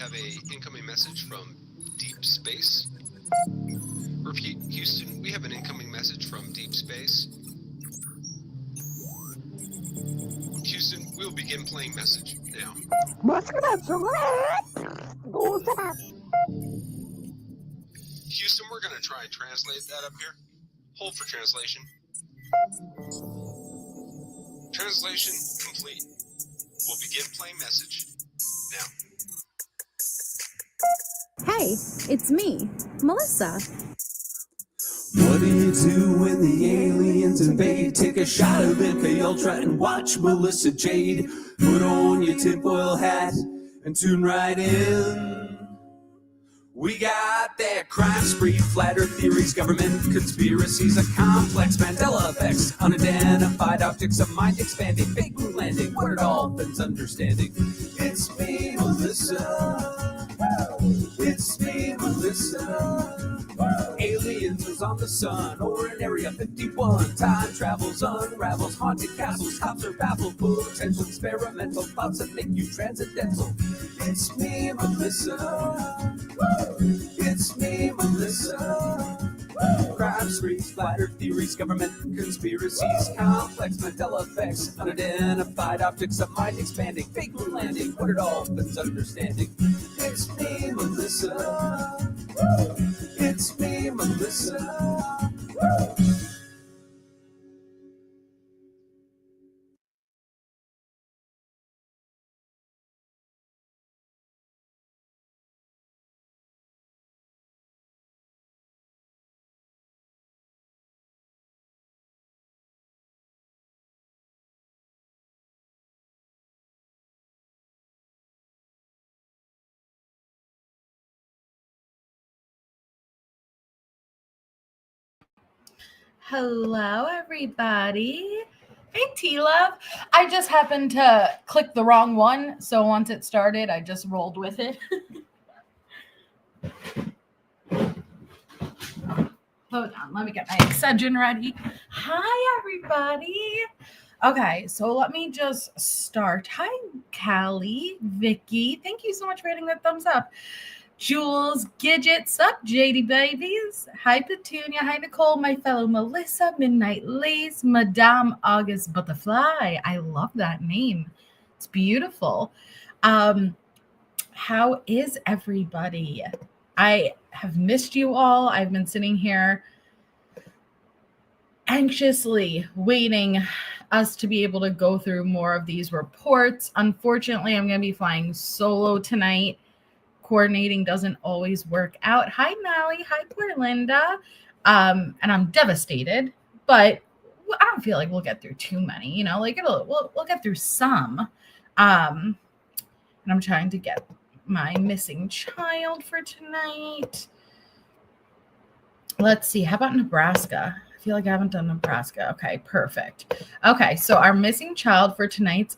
have a incoming message from deep space. Repeat, Houston, we have an incoming message from deep space. Houston, we'll begin playing message now. Houston, we're going to try and translate that up here. Hold for translation. Translation complete. We'll begin playing message now. Hey, it's me, Melissa. What do you do when the aliens invade? Take a shot of MKUltra and watch Melissa Jade. Put on your tinfoil hat and tune right in. We got that crime spree, flat earth theories, government conspiracies, a complex Mandela effects, unidentified optics, a mind expanding, fake moon landing, what are dolphins understanding? It's me, Melissa. It's me, Melissa. Aliens is on the sun or in Area 51. Time travels, unravels, haunted castles, cops are baffled, potential experimental thoughts that make you transcendental. It's me, Melissa. It's me, Melissa. Crime sprees, flat earth theories, government conspiracies, complex Mandela effects, unidentified optics, a mind expanding, fake moon landing, what are dolphins understanding? It's me, Melissa. It's me, Melissa. Hello, everybody. Hey, T-Love. I just happened to click the wrong one, so once it started, I just rolled with it. Hold on, let me get my Excedrin ready. Hi, everybody. Okay, so let me just start. Hi, Callie, Vicky. Thank you so much for hitting that thumbs up. Jules, Gidget, sup, JD babies. Hi, Petunia. Hi, Nicole, my fellow Melissa, Midnight Lace, Madame August Butterfly. I love that name. It's beautiful. How is everybody? I have missed you all. I've been sitting here anxiously waiting us to be able to go through more of these reports. Unfortunately, I'm going to be flying solo tonight. Coordinating doesn't always work out. Hi, Mally. Hi, poor Linda. And I'm devastated, but I don't feel like we'll get through too many. You know, like we'll get through some. And I'm trying to get my missing child for tonight. Let's see. How about Nebraska? I feel like I haven't done Nebraska. Okay, perfect. Okay, so our missing child for tonight's.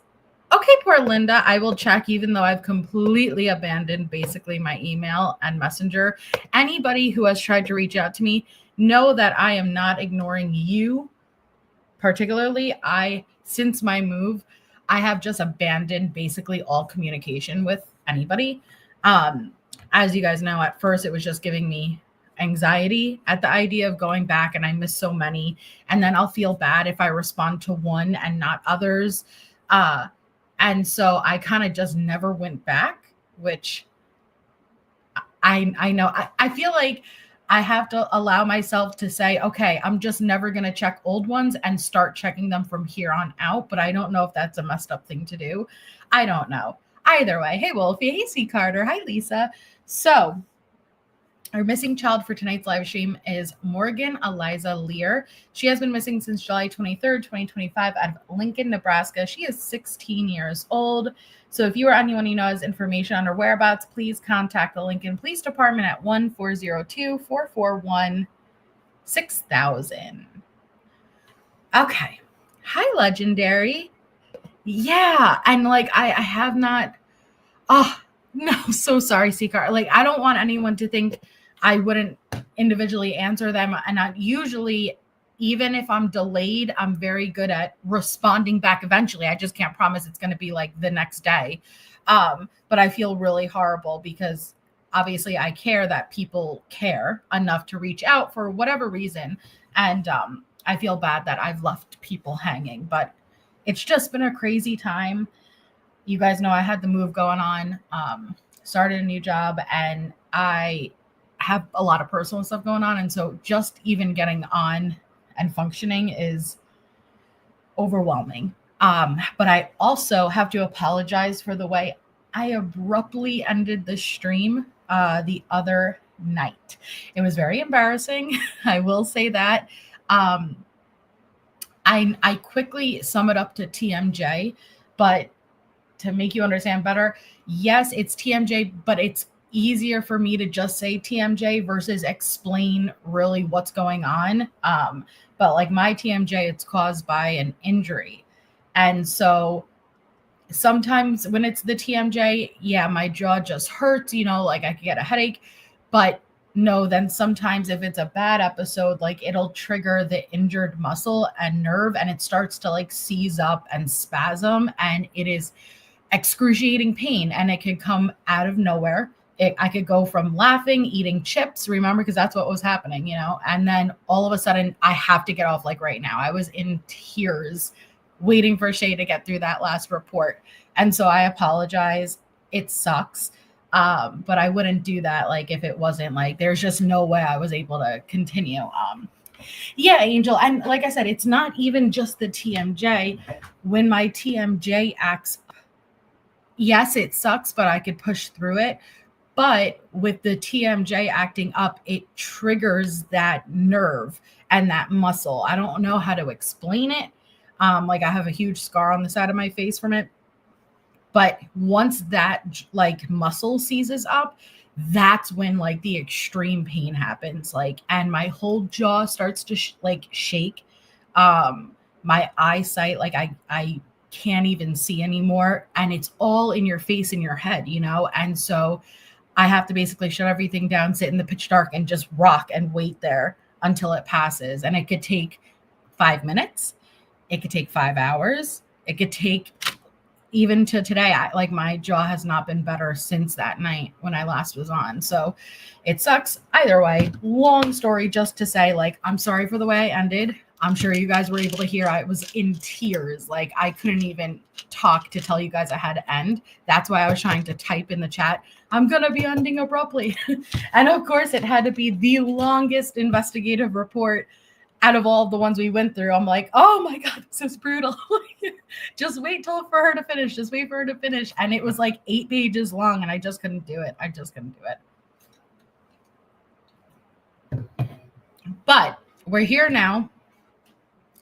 Okay, poor Linda. I will check, even though I've completely abandoned basically my email and messenger. Anybody who has tried to reach out to me, know that I am not ignoring you. Particularly, since my move, I have just abandoned basically all communication with anybody. As you guys know, at first it was just giving me anxiety at the idea of going back, and I miss so many. And then I'll feel bad if I respond to one and not others. And so I kind of just never went back, which I know. I feel like I have to allow myself to say, okay, I'm just never going to check old ones and start checking them from here on out. But I don't know if that's a messed up thing to do. I don't know. Either way. Hey, Wolfie. Hey, C. Carter. Hi, Lisa. So our missing child for tonight's live stream is Morgan Eliza Lear. She has been missing since July 23rd, 2025 out of Lincoln, Nebraska. She is 16 years old. So if you or anyone you know has information on her whereabouts, please contact the Lincoln Police Department at 1-402-441-6000. Okay. Hi, Legendary. Yeah. And like, I have not. Oh, no. So sorry, Seeker. Like, I don't want anyone to think I wouldn't individually answer them. And I usually, even if I'm delayed, I'm very good at responding back eventually. I just can't promise it's going to be like the next day. But I feel really horrible because obviously I care that people care enough to reach out for whatever reason. And I feel bad that I've left people hanging, but it's just been a crazy time. You guys know I had the move going on, started a new job, and I have a lot of personal stuff going on. And so just even getting on and functioning is overwhelming. But I also have to apologize for the way I abruptly ended the stream the other night. It was very embarrassing. I will say that. I quickly sum it up to TMJ, but to make you understand better, yes, it's TMJ, but it's easier for me to just say TMJ versus explain really what's going on. But like my TMJ, it's caused by an injury. And so sometimes when it's the TMJ, yeah, my jaw just hurts, like I could get a headache. But no, then sometimes if it's a bad episode, like it'll trigger the injured muscle and nerve, and it starts to like seize up and spasm, and it is excruciating pain, and it could come out of nowhere. I could go from laughing, eating chips, remember, because that's what was happening, and then all of a sudden I have to get off like right now. I was in tears waiting for Shay to get through that last report. And so I apologize. It sucks. But I wouldn't do that like if it wasn't like there's just no way I was able to continue. Yeah, Angel. And like I said, it's not even just the TMJ. When my TMJ acts up, yes, it sucks, but I could push through it. But with the TMJ acting up, it triggers that nerve and that muscle. I don't know how to explain it. Like I have a huge scar on the side of my face from it. But once that like muscle seizes up, that's when like the extreme pain happens. Like, and my whole jaw starts to shake. My eyesight, like I can't even see anymore. And it's all in your face, in your head, And so I have to basically shut everything down, sit in the pitch dark and just rock and wait there until it passes. And it could take 5 minutes. It could take 5 hours. It could take even to today. Like my jaw has not been better since that night when I last was on. So it sucks either way. Long story just to say, like, I'm sorry for the way I ended. I'm sure you guys were able to hear I was in tears. Like I couldn't even talk to tell you guys I had to end. That's why I was trying to type in the chat, I'm going to be ending abruptly. And of course it had to be the longest investigative report out of all the ones we went through. I'm like, oh my God, this is brutal. Just wait for her to finish. Just wait for her to finish. And it was like 8 pages long and I just couldn't do it. But we're here now.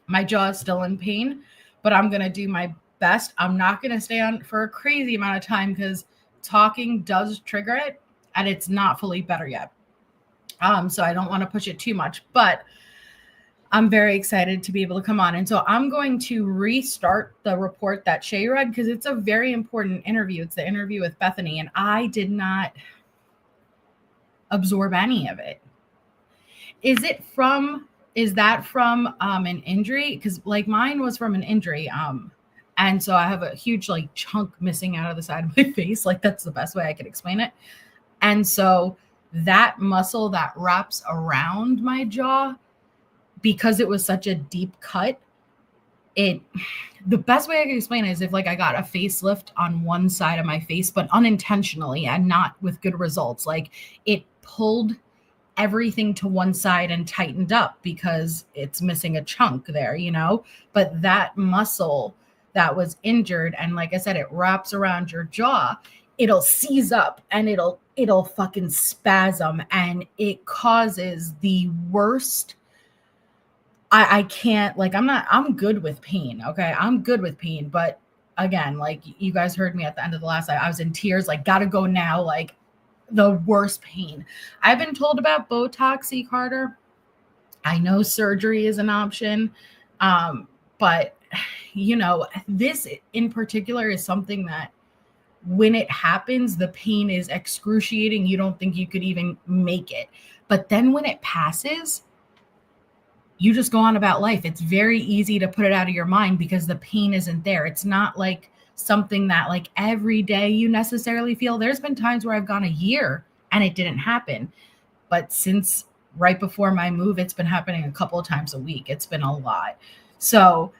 My jaw is still in pain, but I'm going to do my best. I'm not going to stay on for a crazy amount of time because talking does trigger it and it's not fully better yet. So I don't want to push it too much, but I'm very excited to be able to come on. And so I'm going to restart the report that Shay read because it's a very important interview. It's the interview with Bethany, and I did not absorb any of it. Is that from an injury? Because like mine was from an injury. And so I have a huge like chunk missing out of the side of my face. Like that's the best way I could explain it. And so that muscle that wraps around my jaw, because it was such a deep cut, the best way I can explain it is if like I got a facelift on one side of my face, but unintentionally and not with good results. Like it pulled everything to one side and tightened up because it's missing a chunk there, but that muscle that was injured, and like I said, it wraps around your jaw, it'll seize up and it'll fucking spasm, and it causes the worst. I can't, like, I'm good with pain. Okay. I'm good with pain. But again, like you guys heard me at the end of the last night, I was in tears, like, gotta go now. Like the worst pain. I've been told about Botox, Carter. I know surgery is an option. But this in particular is something that when it happens, the pain is excruciating. You don't think you could even make it. But then when it passes, you just go on about life. It's very easy to put it out of your mind because the pain isn't there. It's not like something that like every day you necessarily feel. There's been times where I've gone a year and it didn't happen. But since right before my move, it's been happening a couple of times a week. It's been a lot. So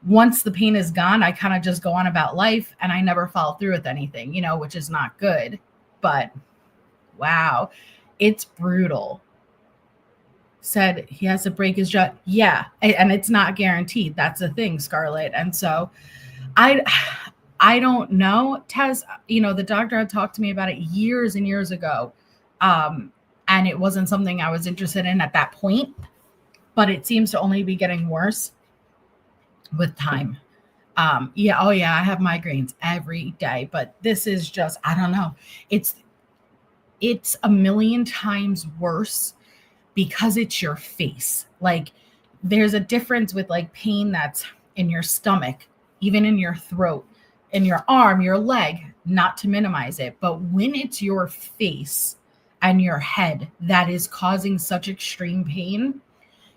once the pain is gone, I kind of just go on about life and I never follow through with anything, you know, which is not good. But wow, it's brutal. Said he has to break his jaw. Yeah, and it's not guaranteed. That's the thing, Scarlett. And so I don't know, Tess, you know, the doctor had talked to me about it years and years ago. And it wasn't something I was interested in at that point, but it seems to only be getting worse with time. Yeah. Oh yeah. I have migraines every day, but this is just, I don't know. It's a million times worse because it's your face. Like there's a difference with like pain that's in your stomach, even in your throat, in your arm, your leg, not to minimize it. But when it's your face and your head that is causing such extreme pain,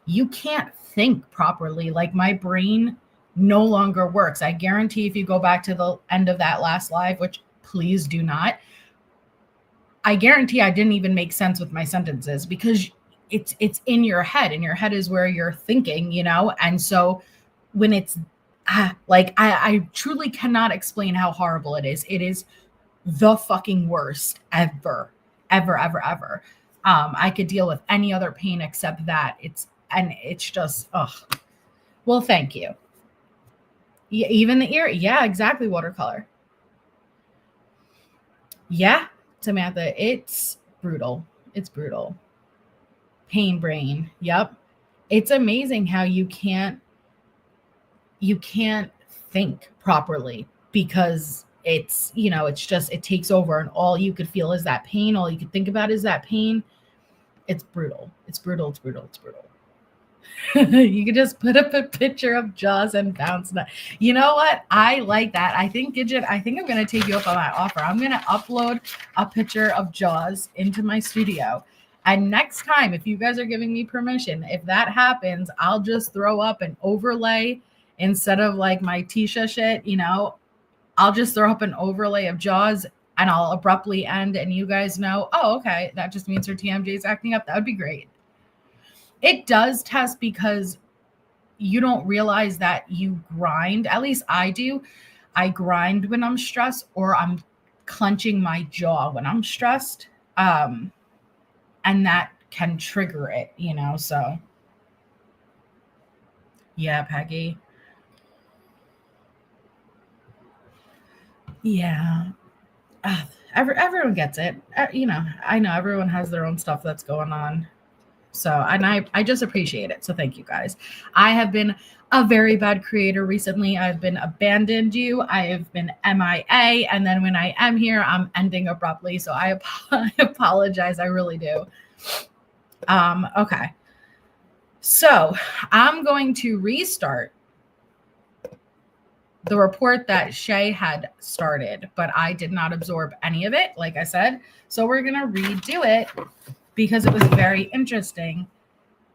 you can't think properly. Like my brain no longer works. I guarantee if you go back to the end of that last live, which please do not, I guarantee I didn't even make sense with my sentences because it's in your head, and your head is where you're thinking, you know? And so when it's like, I truly cannot explain how horrible it is. It is the fucking worst ever. I could deal with any other pain except that. It's just, well, thank you. Yeah, even the ear. Yeah, exactly. Watercolor. Yeah, Samantha, it's brutal. It's brutal. Pain brain. Yep. It's amazing how you can't think properly because it's, you know, it's just, it takes over and all you could feel is that pain. All you could think about is that pain. It's brutal. It's brutal. It's brutal. It's brutal. You could just put up a picture of Jaws and bounce that. You know what? I like that. I think, Gidget, I'm going to take you up on that offer. I'm going to upload a picture of Jaws into my studio. And next time, if you guys are giving me permission, if that happens, I'll just throw up an overlay instead of like my Tisha shit, you know, I'll just throw up an overlay of Jaws and I'll abruptly end and you guys know, oh, okay, that just means her TMJ is acting up. That would be great. It does, Tess, because you don't realize that you grind. At least I do. I grind when I'm stressed, or I'm clenching my jaw when I'm stressed. And that can trigger it, you know? So yeah, Peggy. Yeah. Everyone gets it. You know, I know everyone has their own stuff that's going on. So, and I just appreciate it. So thank you guys. I have been a very bad creator recently. I've been abandoned you. I have been MIA. And then when I am here, I'm ending abruptly. So I apologize. I really do. Okay. So I'm going to restart the report that Shay had started, but I did not absorb any of it, like I said. So we're going to redo it because it was very interesting.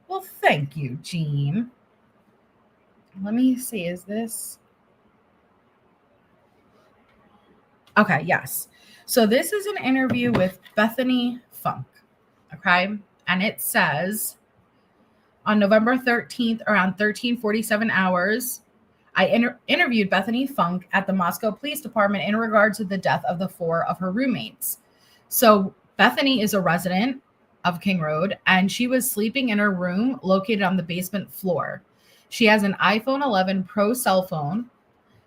Well, thank you, Jean. Let me see, is this? Okay, yes. So this is an interview with Bethany Funk, okay? And it says, on November 13th, around 13:47 hours, I interviewed Bethany Funk at the Moscow Police Department in regard to the death of the 4 of her roommates. So Bethany is a resident of King Road, and she was sleeping in her room located on the basement floor. She has an iPhone 11 Pro cell phone.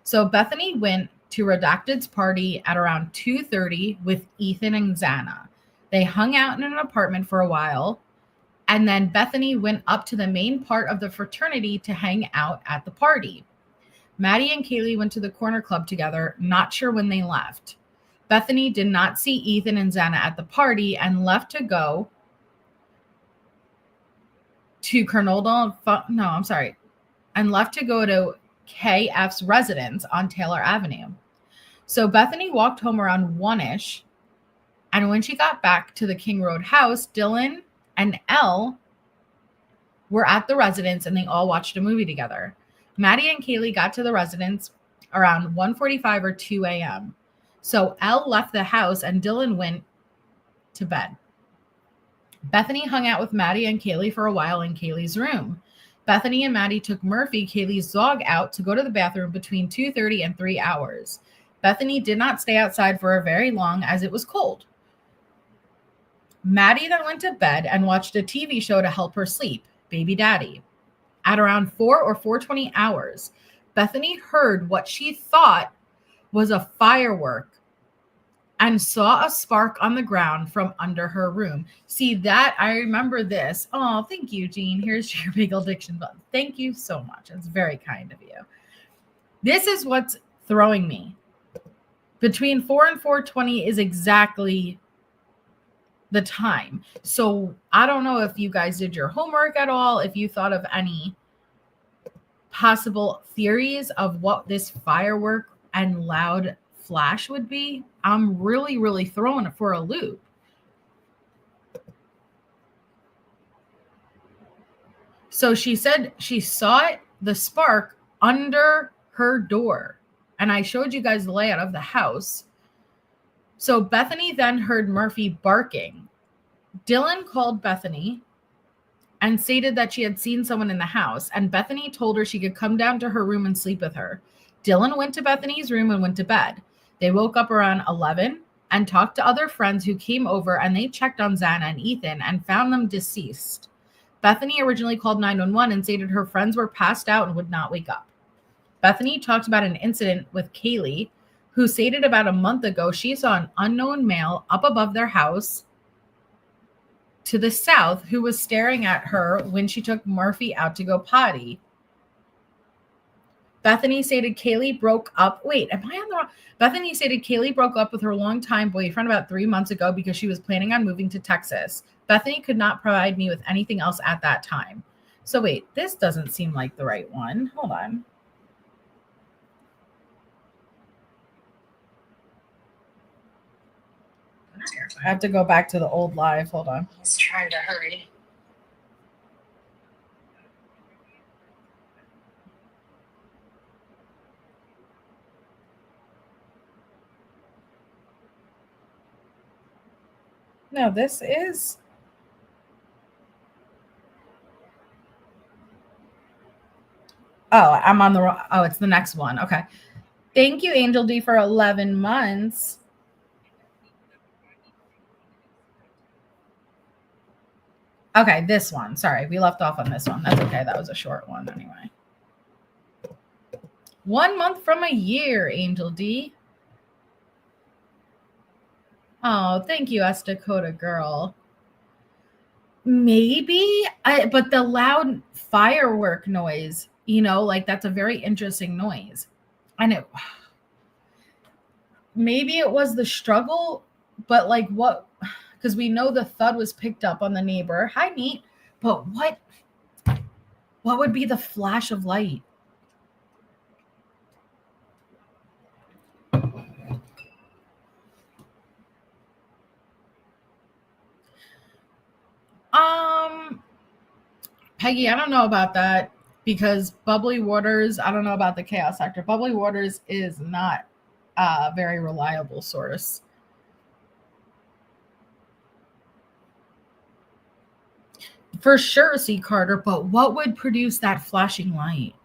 So Bethany went to Redacted's party at around 2:30 with Ethan and Xana. They hung out in an apartment for a while, and then Bethany went up to the main part of the fraternity to hang out at the party. Maddie and Kaylee went to the corner club together, not sure when they left. Bethany did not see Ethan and Xana at the party and left to go to Kernodle. And left to go to KF's residence on Taylor Avenue. So Bethany walked home around 1-ish. And when she got back to the King Road house, Dylan and Elle were at the residence and they all watched a movie together. Maddie and Kaylee got to the residence around 1:45 or 2 a.m. So Elle left the house and Dylan went to bed. Bethany hung out with Maddie and Kaylee for a while in Kaylee's room. Bethany and Maddie took Murphy, Kaylee's dog, out to go to the bathroom between 2:30 and 3 hours. Bethany did not stay outside for very long as it was cold. Maddie then went to bed and watched a TV show to help her sleep, Baby Daddy. At around 4 or 4:20 hours, Bethany heard what she thought was a firework and saw a spark on the ground from under her room. See that? I remember this. Oh, thank you, Jean. Here's your big old diction button. Thank you so much. It's very kind of you. This is what's throwing me. Between 4 and 4:20 is exactly the time. So I don't know if you guys did your homework at all, if you thought of any possible theories of what this firework and loud flash would be. I'm really, really throwing it for a loop. So she said she saw it, the spark, under her door. And I showed you guys the layout of the house. So Bethany then heard Murphy barking. Dylan called Bethany and stated that she had seen someone in the house, and Bethany told her she could come down to her room and sleep with her. Dylan went to Bethany's room and went to bed. They woke up around 11 and talked to other friends who came over, and they checked on Xana and Ethan and found them deceased. Bethany originally called 911 and stated her friends were passed out and would not wake up. Bethany talked about an incident with Kaylee, who stated about a month ago she saw an unknown male up above their house to the south who was staring at her when she took Murphy out to go potty. Bethany stated Kaylee broke up. Wait, am I on the wrong? Bethany stated Kaylee broke up with her longtime boyfriend about 3 months ago because she was planning on moving to Texas. Bethany could not provide me with anything else at that time. So wait, this doesn't seem like the right one. Hold on. I have to go back to the old live. Hold on. He's trying to hurry. No, this is. Oh, I'm on the wrong. Oh, it's the next one. Okay. Thank you, Angel D, for 11 months. Okay, this one. Sorry, we left off on this one. That's okay. That was a short one anyway. 1 month from a year, Angel D. Oh, thank you, S. Dakota girl. Maybe, but the loud firework noise, you know, like that's a very interesting noise. And maybe it was the struggle, but like what, because we know the thud was picked up on the neighbor. Hi, Neat. But what would be the flash of light? Peggy, I don't know about that because Bubbly Waters, I don't know about the chaos factor. Bubbly Waters is not a very reliable source. For sure, C. Carter, but what would produce that flashing light?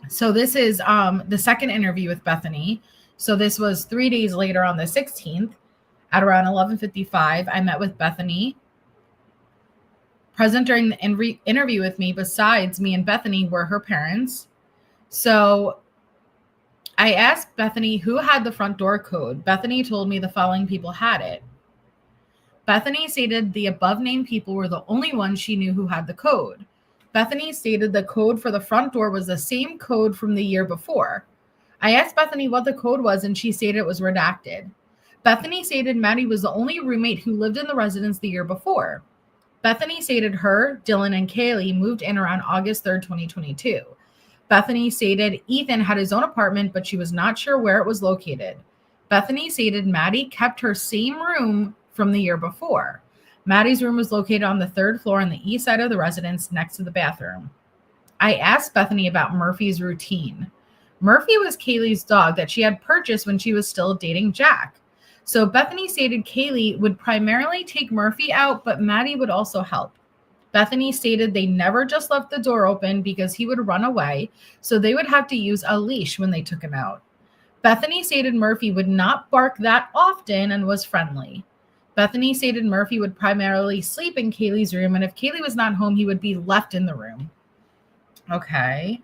So this is the second interview with Bethany. So this was 3 days later on the 16th at around 11:55. I met with Bethany. Present during the interview with me, besides me and Bethany, were her parents. So I asked Bethany who had the front door code. Bethany told me the following people had it. Bethany stated the above named people were the only ones she knew who had the code. Bethany stated the code for the front door was the same code from the year before. I asked Bethany what the code was, and she stated it was redacted. Bethany stated Maddie was the only roommate who lived in the residence the year before. Bethany stated her, Dylan, and Kaylee moved in around August 3rd, 2022. Bethany stated Ethan had his own apartment, but she was not sure where it was located. Bethany stated Maddie kept her same room from the year before. Maddie's room was located on the 3rd floor on the east side of the residence next to the bathroom. I asked Bethany about Murphy's routine. Murphy was Kaylee's dog that she had purchased when she was still dating Jack. So Bethany stated Kaylee would primarily take Murphy out, but Maddie would also help. Bethany stated they never just left the door open because he would run away, so they would have to use a leash when they took him out. Bethany stated Murphy would not bark that often and was friendly. Bethany stated Murphy would primarily sleep in Kaylee's room, and if Kaylee was not home, he would be left in the room. Okay.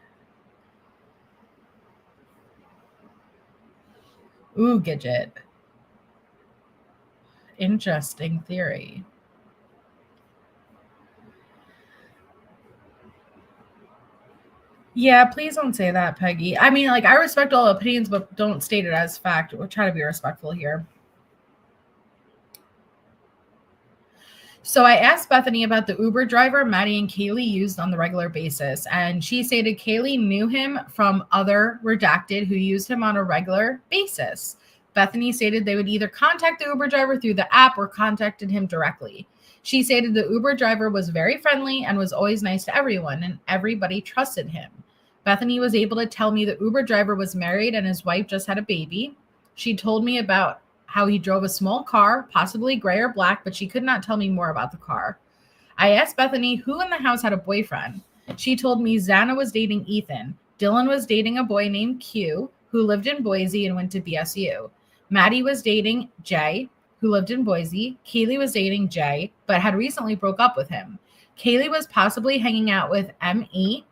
Ooh, Gidget. Interesting theory. Yeah, please don't say that, Peggy. I mean, like, I respect all opinions, but don't state it as fact. We'll try to be respectful here. So I asked Bethany about the Uber driver Maddie and Kaylee used on the regular basis, and she stated Kaylee knew him from other redacted who used him on a regular basis. Bethany stated they would either contact the Uber driver through the app or contacted him directly. She stated the Uber driver was very friendly and was always nice to everyone, and everybody trusted him. Bethany was able to tell me the Uber driver was married and his wife just had a baby. She told me about how he drove a small car, possibly gray or black, but she could not tell me more about the car. I asked Bethany who in the house had a boyfriend. She told me Xana was dating Ethan. Dylan was dating a boy named Q, who lived in Boise and went to BSU. Maddie was dating Jay, who lived in Boise. Kaylee was dating Jay, but had recently broke up with him. Kaylee was possibly hanging out with M.E.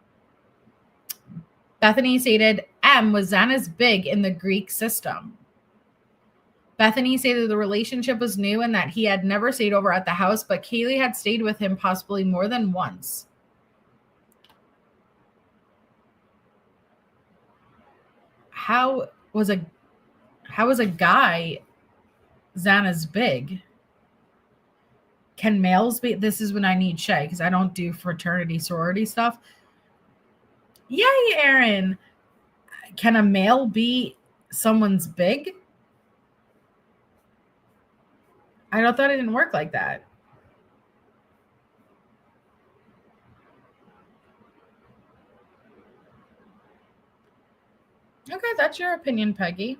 Bethany stated M was Xana's big in the Greek system. Bethany stated the relationship was new and that he had never stayed over at the house, but Kaylee had stayed with him possibly more than once. How was a guy Xana's big? Can males be? This is when I need Shay because I don't do fraternity sorority stuff. Yay, Aaron. Can a male be someone's big? I thought it didn't work like that. Okay, that's your opinion, Peggy.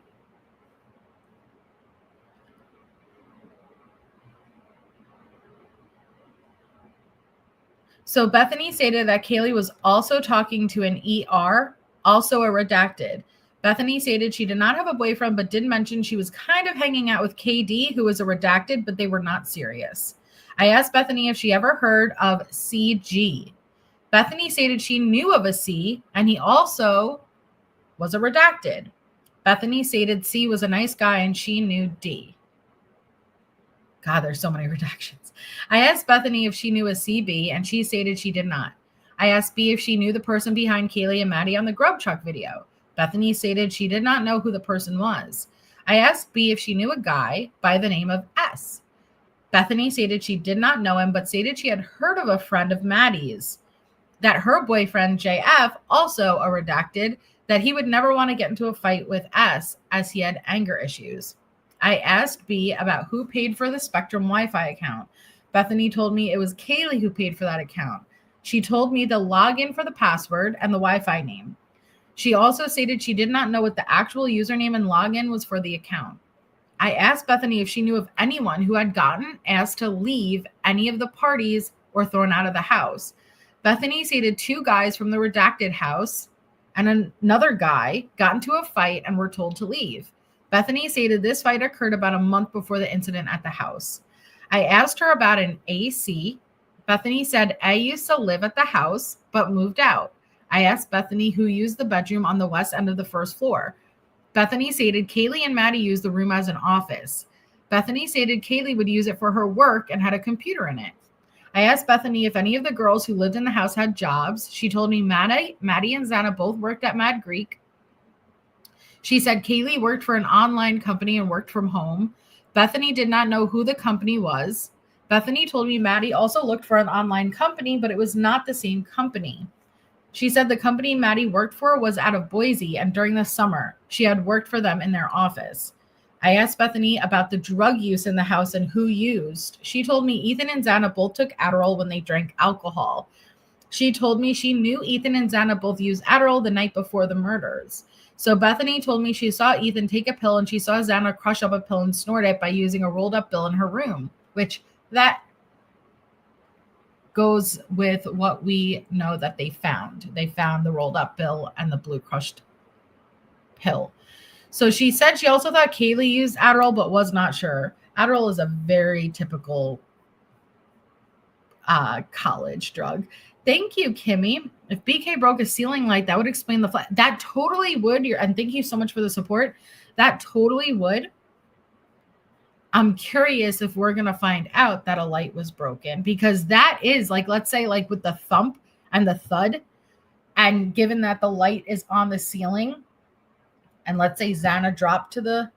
So Bethany stated that Kaylee was also talking to an ER, also a redacted. Bethany stated she did not have a boyfriend, but did mention she was kind of hanging out with KD, who was a redacted, but they were not serious. I asked Bethany if she ever heard of CG. Bethany stated she knew of a C, and he also was a redacted. Bethany stated C was a nice guy, and she knew D. God, there's so many redactions. I asked Bethany if she knew a CB, and she stated she did not. I asked B if she knew the person behind Kaylee and Maddie on the Grub Truck video. Bethany stated she did not know who the person was. I asked B if she knew a guy by the name of S. Bethany stated she did not know him, but stated she had heard of a friend of Maddie's, that her boyfriend, JF, also a redacted, that he would never want to get into a fight with S as he had anger issues. I asked B about who paid for the Spectrum Wi-Fi account. Bethany told me it was Kaylee who paid for that account. She told me the login for the password and the Wi-Fi name. She also stated she did not know what the actual username and login was for the account. I asked Bethany if she knew of anyone who had gotten asked to leave any of the parties or thrown out of the house. Bethany stated 2 guys from the redacted house and another guy got into a fight and were told to leave. Bethany stated this fight occurred about a month before the incident at the house. I asked her about an AC. Bethany said A used to live at the house but moved out. I asked Bethany who used the bedroom on the west end of the first floor. Bethany stated Kaylee and Maddie used the room as an office. Bethany stated Kaylee would use it for her work and had a computer in it. I asked Bethany if any of the girls who lived in the house had jobs. She told me Maddie and Xana both worked at Mad Greek. She said Kaylee worked for an online company and worked from home. Bethany did not know who the company was. Bethany told me Maddie also looked for an online company, but it was not the same company. She said the company Maddie worked for was out of Boise, and during the summer, she had worked for them in their office. I asked Bethany about the drug use in the house and who used. She told me Ethan and Xana both took Adderall when they drank alcohol. She told me she knew Ethan and Xana both used Adderall the night before the murders. So Bethany told me she saw Ethan take a pill and she saw Xana crush up a pill and snort it by using a rolled up pill in her room, which that goes with what we know that they found. They found the rolled up pill and the blue crushed pill. So she said she also thought Kaylee used Adderall, but was not sure. Adderall is a very typical college drug. Thank you, Kimmy. If BK broke a ceiling light, that would explain the flat. That totally would. And thank you so much for the support. That totally would. I'm curious if we're going to find out that a light was broken, because that is like, let's say like with the thump and the thud, and given that the light is on the ceiling, and let's say Xana dropped to the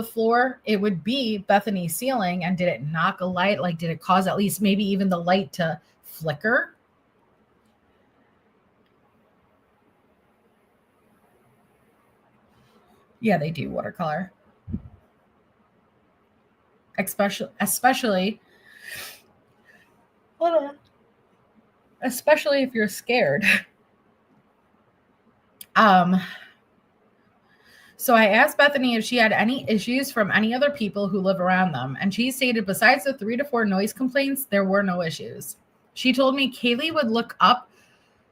floor, it would be Bethany's ceiling. And did it knock a light? Like, did it cause at least maybe even the light to flicker? Yeah, they do watercolor. Especially if you're scared. So I asked Bethany if she had any issues from any other people who live around them, and she stated besides the 3 to 4 noise complaints, there were no issues. She told me Kaylee would look up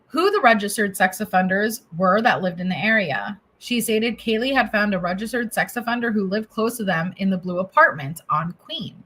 who the registered sex offenders were that lived in the area. She stated Kaylee had found a registered sex offender who lived close to them in the blue apartment on Queen.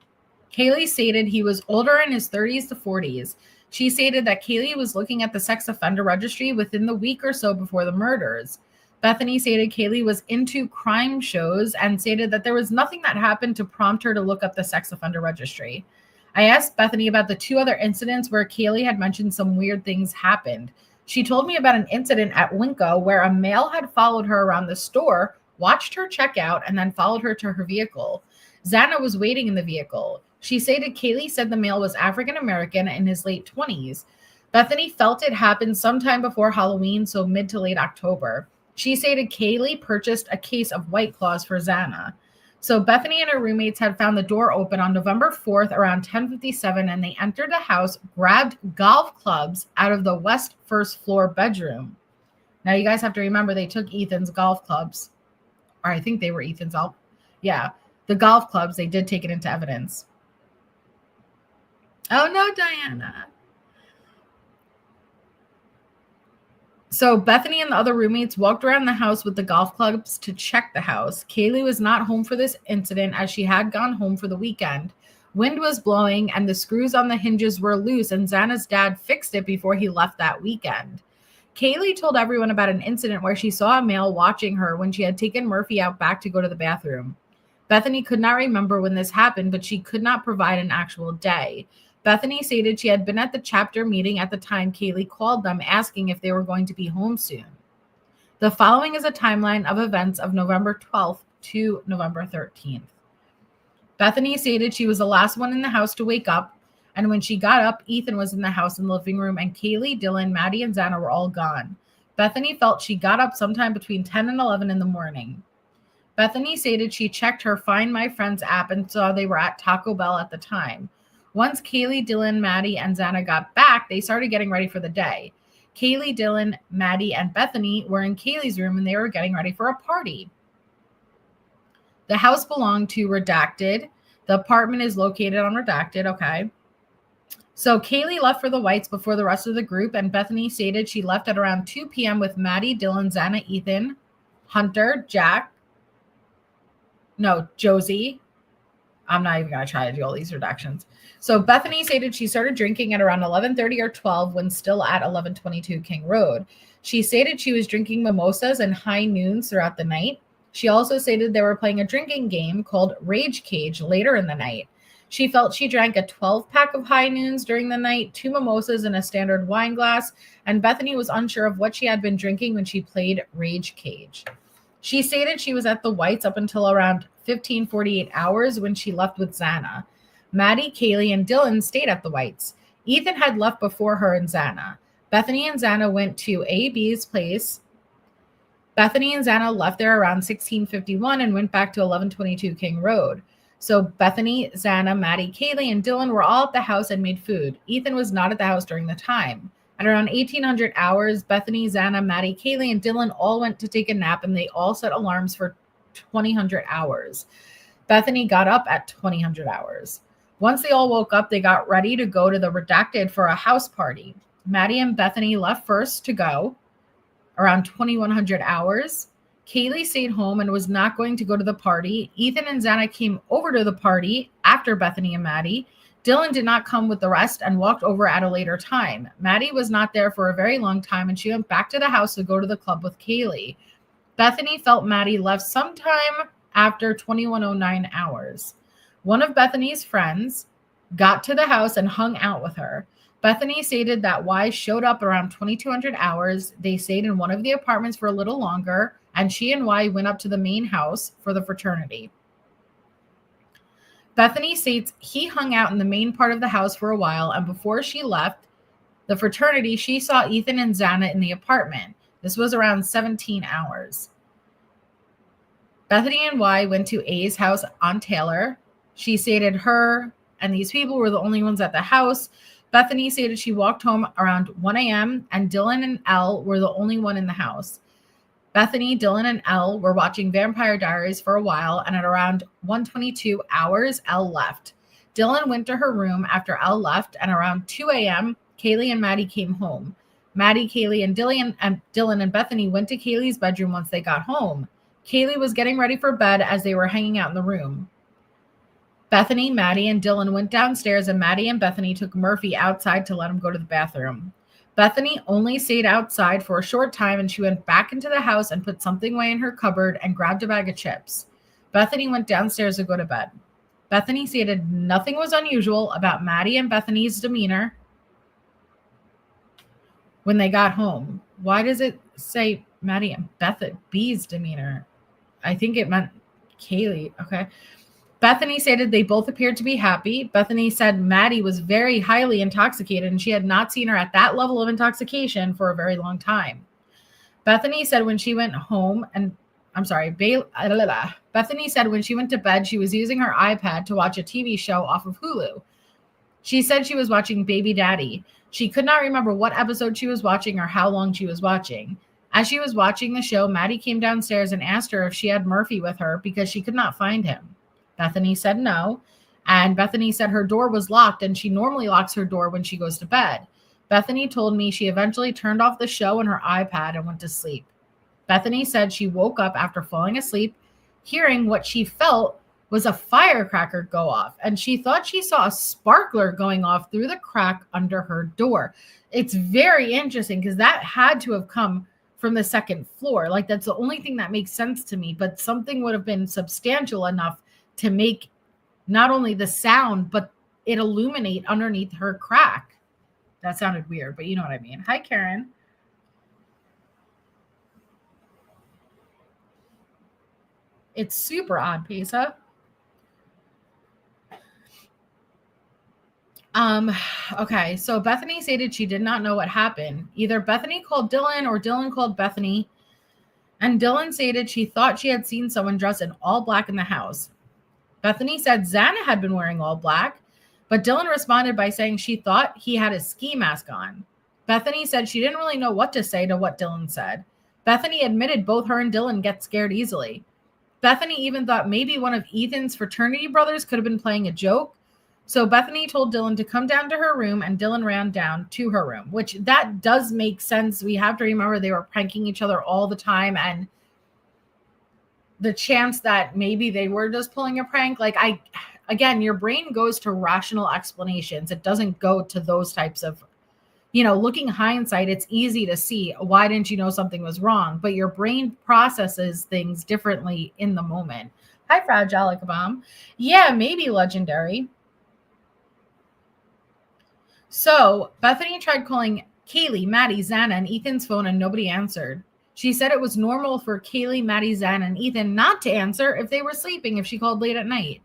Kaylee stated he was older, in his 30s to 40s. She stated that Kaylee was looking at the sex offender registry within the week or so before the murders. Bethany stated Kaylee was into crime shows and stated that there was nothing that happened to prompt her to look up the sex offender registry. I asked Bethany about the 2 other incidents where Kaylee had mentioned some weird things happened. She told me about an incident at Winco where a male had followed her around the store, watched her check out, and then followed her to her vehicle. Xana was waiting in the vehicle. She stated Kaylee said the male was African American in his late 20s. Bethany felt it happened sometime before Halloween, so mid to late October. She stated Kaylee purchased a case of White Claws for Xana. So Bethany and her roommates had found the door open on November 4th around 10:57, and they entered the house, grabbed golf clubs out of the west first floor bedroom. Now you guys have to remember they took Ethan's golf clubs. Or I think they were Ethan's. Yeah, the golf clubs, they did take it into evidence. Oh no, Diana. So Bethany and the other roommates walked around the house with the golf clubs to check the house. Kaylee was not home for this incident as she had gone home for the weekend. Wind was blowing and the screws on the hinges were loose, and Xana's dad fixed it before he left that weekend. Kaylee told everyone about an incident where she saw a male watching her when she had taken Murphy out back to go to the bathroom. Bethany could not remember when this happened, but she could not provide an actual day. Bethany stated she had been at the chapter meeting at the time Kaylee called them asking if they were going to be home soon. The following is a timeline of events of November 12th to November 13th. Bethany stated she was the last one in the house to wake up, and when she got up, Ethan was in the house in the living room, and Kaylee, Dylan, Maddie, and Xana were all gone. Bethany felt she got up sometime between 10 and 11 in the morning. Bethany stated she checked her Find My Friends app and saw they were at Taco Bell at the time. Once Kaylee, Dylan, Maddie, and Xana got back, they started getting ready for the day. Kaylee, Dylan, Maddie, and Bethany were in Kaylee's room and they were getting ready for a party. The house belonged to Redacted. The apartment is located on Redacted, okay. So Kaylee left for the Whites before the rest of the group, and Bethany stated she left at around 2 p.m. with Maddie, Dylan, Xana, Ethan, Hunter, Josie. I'm not even going to try to do all these redactions. So Bethany stated she started drinking at around 11:30 or 12 when still at 1122 King Road. She stated she was drinking mimosas and high noons throughout the night. She also stated they were playing a drinking game called Rage Cage later in the night. She felt she drank a 12-pack of high noons during the night, 2 mimosas and a standard wine glass, and Bethany was unsure of what she had been drinking when she played Rage Cage. She stated she was at the Whites up until around 15:48 hours when she left with Xana. Maddie, Kaylee, and Dylan stayed at the Whites. Ethan had left before her and Xana. Bethany and Xana went to AB's place Bethany and Xana left there around 1651 and went back to 1122 King Road. So Bethany, Xana, Maddie, Kaylee, and Dylan were all at the house and made food. Ethan was not at the house during the time. At around 1800 hours, Bethany, Xana, Maddie, Kaylee, and Dylan all went to take a nap, and they all set alarms for 2000 hours. Bethany got up at 2000 hours. Once they all woke up, they got ready to go to the Redacted for a house party. Maddie and Bethany left first to go around 2100 hours. Kaylee stayed home and was not going to go to the party. Ethan and Xana came over to the party after Bethany and Maddie. Dylan did not come with the rest and walked over at a later time. Maddie was not there for a very long time, and she went back to the house to go to the club with Kaylee. Bethany felt Maddie left sometime after 2109 hours. One of Bethany's friends got to the house and hung out with her. Bethany stated that Y showed up around 2200 hours. They stayed in one of the apartments for a little longer, and she and Y went up to the main house for the fraternity. Bethany states he hung out in the main part of the house for a while, and before she left the fraternity, she saw Ethan and Xana in the apartment. This was around 17 hours. Bethany and Y went to A's house on Taylor. She stated her and these people were the only ones at the house. Bethany stated she walked home around 1 a.m. and Dylan and Elle were the only one in the house. Bethany, Dylan, and Elle were watching Vampire Diaries for a while, and at around 1:22 hours, Elle left. Dylan went to her room after Elle left, and around 2 a.m., Kaylee and Maddie came home. Maddie, Kaylee, and Dylan and Bethany went to Kaylee's bedroom once they got home. Kaylee was getting ready for bed as they were hanging out in the room. Bethany, Maddie, and Dylan went downstairs, and Maddie and Bethany took Murphy outside to let him go to the bathroom. Bethany only stayed outside for a short time, and she went back into the house and put something away in her cupboard and grabbed a bag of chips. Bethany went downstairs to go to bed. Bethany stated nothing was unusual about Maddie and Bethany's demeanor when they got home. Why does it say Maddie and B's demeanor? I think it meant Kaylee. Okay. Bethany stated they both appeared to be happy. Bethany said Maddie was very highly intoxicated, and she had not seen her at that level of intoxication for a very long time. Bethany said when she went home, Bethany said when she went to bed, she was using her iPad to watch a TV show off of Hulu. She said she was watching Baby Daddy. She could not remember what episode she was watching or how long she was watching. As she was watching the show, Maddie came downstairs and asked her if she had Murphy with her because she could not find him. Bethany said no, and Bethany said her door was locked and she normally locks her door when she goes to bed. Bethany told me she eventually turned off the show and her iPad and went to sleep. Bethany said she woke up after falling asleep, hearing what she felt was a firecracker go off, and she thought she saw a sparkler going off through the crack under her door. It's very interesting because that had to have come from the second floor. Like, that's the only thing that makes sense to me, but something would have been substantial enough to make not only the sound, but it illuminate underneath her crack. That sounded weird, but you know what I mean. Hi, Karen. It's super odd, Pesa. Okay, so Bethany stated she did not know what happened. Either Bethany called Dylan or Dylan called Bethany, and Dylan stated she thought she had seen someone dressed in all black in the house. Bethany said Xana had been wearing all black, but Dylan responded by saying she thought he had a ski mask on. Bethany said she didn't really know what to say to what Dylan said. Bethany admitted both her and Dylan get scared easily. Bethany even thought maybe one of Ethan's fraternity brothers could have been playing a joke. So Bethany told Dylan to come down to her room, and Dylan ran down to her room, which that does make sense. We have to remember they were pranking each other all the time, and the chance that maybe they were just pulling a prank. Like, again, your brain goes to rational explanations. It doesn't go to those types of, looking hindsight, it's easy to see, why didn't you know something was wrong? But your brain processes things differently in the moment. Hi, Fragile Bomb. Yeah, maybe legendary. So Bethany tried calling Kaylee, Maddie, Xana, and Ethan's phone, and nobody answered. She said it was normal for Kaylee, Maddie, Xana, and Ethan not to answer if they were sleeping if she called late at night.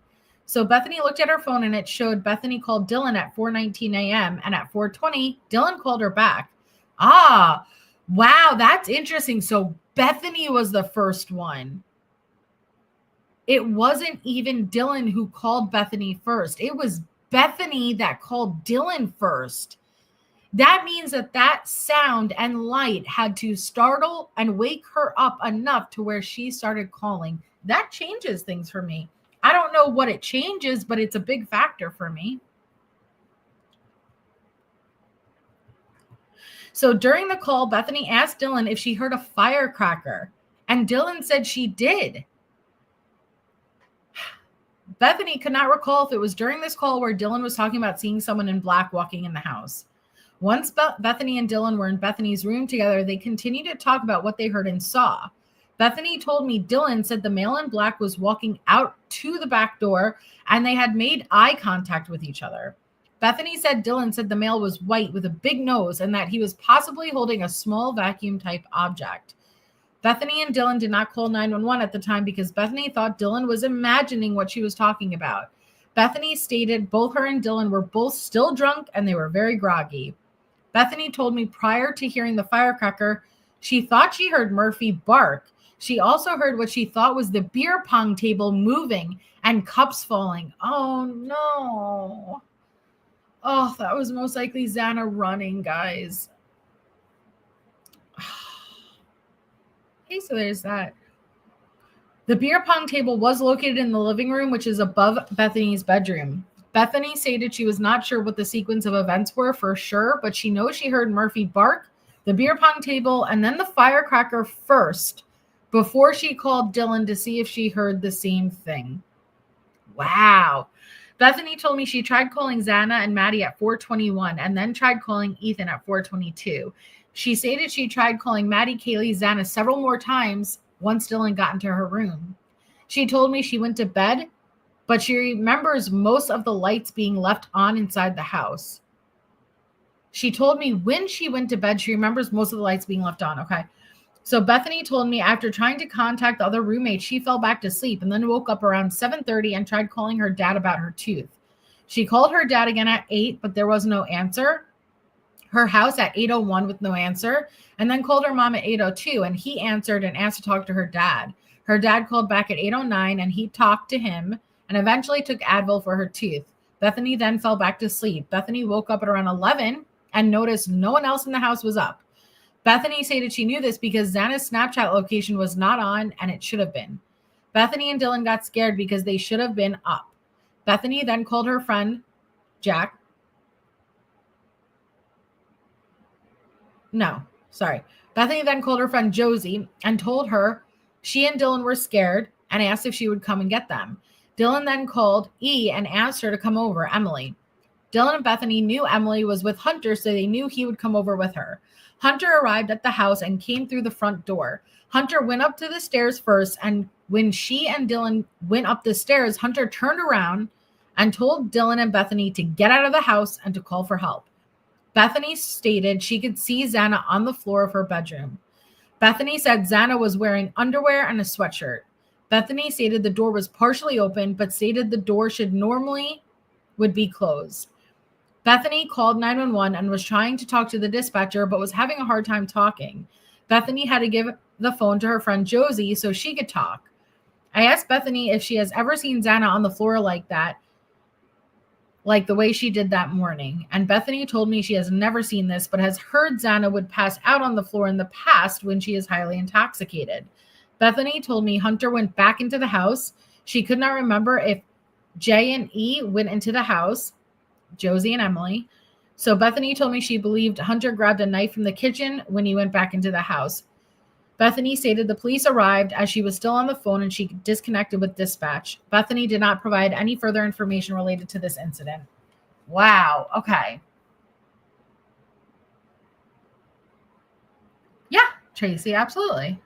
So Bethany looked at her phone, and it showed Bethany called Dylan at 4:19 a.m. and at 4:20, Dylan called her back. Ah, wow, that's interesting. So Bethany was the first one. It wasn't even Dylan who called Bethany first. It was Bethany that called Dylan first. That means that sound and light had to startle and wake her up enough to where she started calling. That changes things for me. I don't know what it changes, but it's a big factor for me. So during the call, Bethany asked Dylan if she heard a firecracker, and Dylan said she did. Bethany could not recall if it was during this call where Dylan was talking about seeing someone in black walking in the house. Once Bethany and Dylan were in Bethany's room together, they continued to talk about what they heard and saw. Bethany told me Dylan said the male in black was walking out to the back door and they had made eye contact with each other. Bethany said Dylan said the male was white with a big nose and that he was possibly holding a small vacuum-type object. Bethany and Dylan did not call 911 at the time because Bethany thought Dylan was imagining what she was talking about. Bethany stated both her and Dylan were both still drunk and they were very groggy. Bethany told me prior to hearing the firecracker, she thought she heard Murphy bark. She also heard what she thought was the beer pong table moving and cups falling. Oh, no. Oh, that was most likely Xana running, guys. Okay, so there's that. The beer pong table was located in the living room, which is above Bethany's bedroom. Bethany stated she was not sure what the sequence of events were for sure, but she knows she heard Murphy bark, the beer pong table, and then the firecracker first before she called Dylan to see if she heard the same thing. Wow. Bethany told me she tried calling Xana and Maddie at 4:21 and then tried calling Ethan at 4:22. She stated she tried calling Maddie, Kaylee, Xana several more times once Dylan got into her room. She told me she went to bed, but she remembers most of the lights being left on inside the house. She told me when she went to bed, she remembers most of the lights being left on. Okay. So Bethany told me after trying to contact the other roommates, she fell back to sleep and then woke up around 7:30 and tried calling her dad about her tooth. She called her dad again at 8, but there was no answer. Her house at 8:01 with no answer, and then called her mom at 8:02, and he answered and asked to talk to her dad. Her dad called back at 8:09, and he talked to him and eventually took Advil for her tooth. Bethany then fell back to sleep. Bethany woke up at around 11 and noticed no one else in the house was up. Bethany stated she knew this because Xana's Snapchat location was not on, and it should have been. Bethany and Dylan got scared because they should have been up. Bethany then called her friend, Jack. Bethany then called her friend Josie and told her she and Dylan were scared and asked if she would come and get them. Dylan then called E and asked her to come over, Emily. Dylan and Bethany knew Emily was with Hunter, so they knew he would come over with her. Hunter arrived at the house and came through the front door. Hunter went up to the stairs first, and when she and Dylan went up the stairs, Hunter turned around and told Dylan and Bethany to get out of the house and to call for help. Bethany stated she could see Xana on the floor of her bedroom. Bethany said Xana was wearing underwear and a sweatshirt. Bethany stated the door was partially open, but stated the door would be closed. Bethany called 911 and was trying to talk to the dispatcher, but was having a hard time talking. Bethany had to give the phone to her friend Josie so she could talk. I asked Bethany if she has ever seen Xana on the floor like that, like the way she did that morning. And Bethany told me she has never seen this, but has heard Xana would pass out on the floor in the past when she is highly intoxicated. Bethany told me Hunter went back into the house. She could not remember if Jay and E went into the house, Josie and Emily. So Bethany told me she believed Hunter grabbed a knife from the kitchen when he went back into the house. Bethany stated the police arrived as she was still on the phone and she disconnected with dispatch. Bethany did not provide any further information related to this incident. Wow. Okay. Yeah, Tracy, absolutely.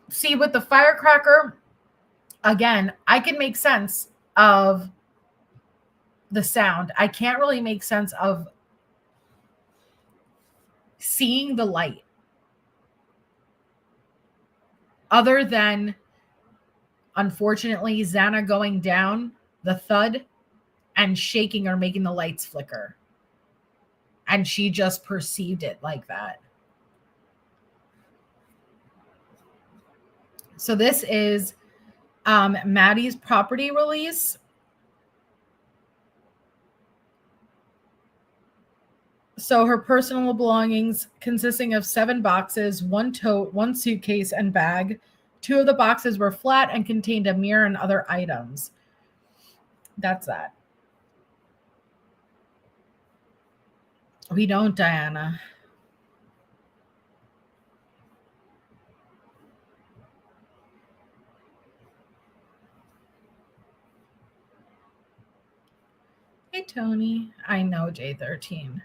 See, with the firecracker, again, I can make sense of the sound. I can't really make sense of seeing the light. Other than Unfortunately, Xana going down, the thud, and shaking or making the lights flicker. And she just perceived it like that. So this is Maddie's property release. So her personal belongings consisting of 7 boxes, 1 tote, 1 suitcase, and bag. 2 of the boxes were flat and contained a mirror and other items. That's that. We don't, Diana. Hey, Tony. I know, J13.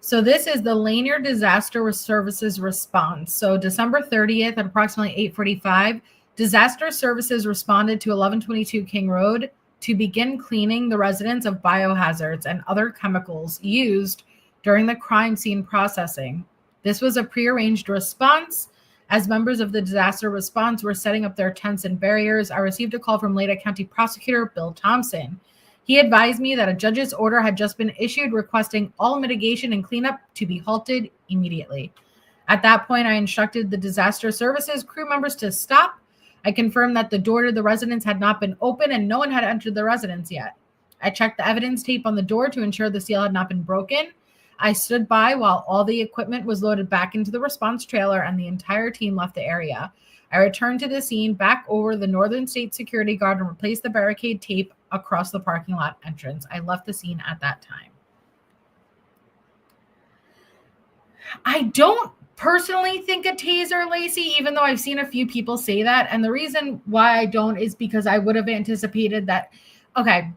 So this is the Lanier Disaster Services response. So December 30th at approximately 8:45, Disaster Services responded to 1122 King Road to begin cleaning the residents of biohazards and other chemicals used during the crime scene processing. This was a prearranged response. As members of the disaster response were setting up their tents and barriers, I received a call from Lada County Prosecutor Bill Thompson. He advised me that a judge's order had just been issued requesting all mitigation and cleanup to be halted immediately. At that point, I instructed the disaster services crew members to stop. I confirmed that the door to the residence had not been open and no one had entered the residence yet. I checked the evidence tape on the door to ensure the seal had not been broken. I stood by while all the equipment was loaded back into the response trailer and the entire team left the area. I returned to the scene back over the Northern State Security Guard and replaced the barricade tape across the parking lot entrance. I left the scene at that time. I don't personally think a taser, Lacey, even though I've seen a few people say that. And the reason why I don't is because I would have anticipated that, okay,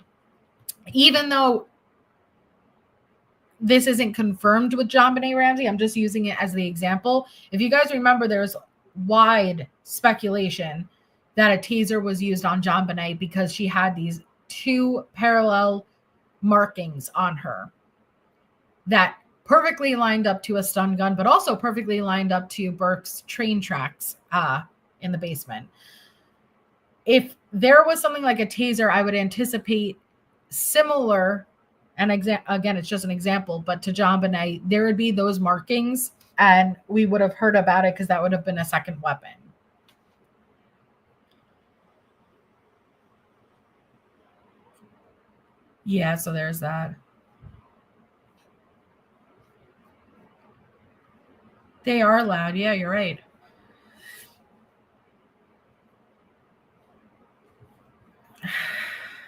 even though this isn't confirmed with JonBenet Ramsey, I'm just using it as the example. If you guys remember, there's wide speculation that a taser was used on JonBenet because she had these 2 parallel markings on her that perfectly lined up to a stun gun, but also perfectly lined up to Burke's train tracks in the basement. If there was something like a taser, I would anticipate similar, and again, it's just an example, but to JonBenet, there would be those markings and we would have heard about it because that would have been a second weapon. Yeah, so there's that. They are loud. Yeah, you're right.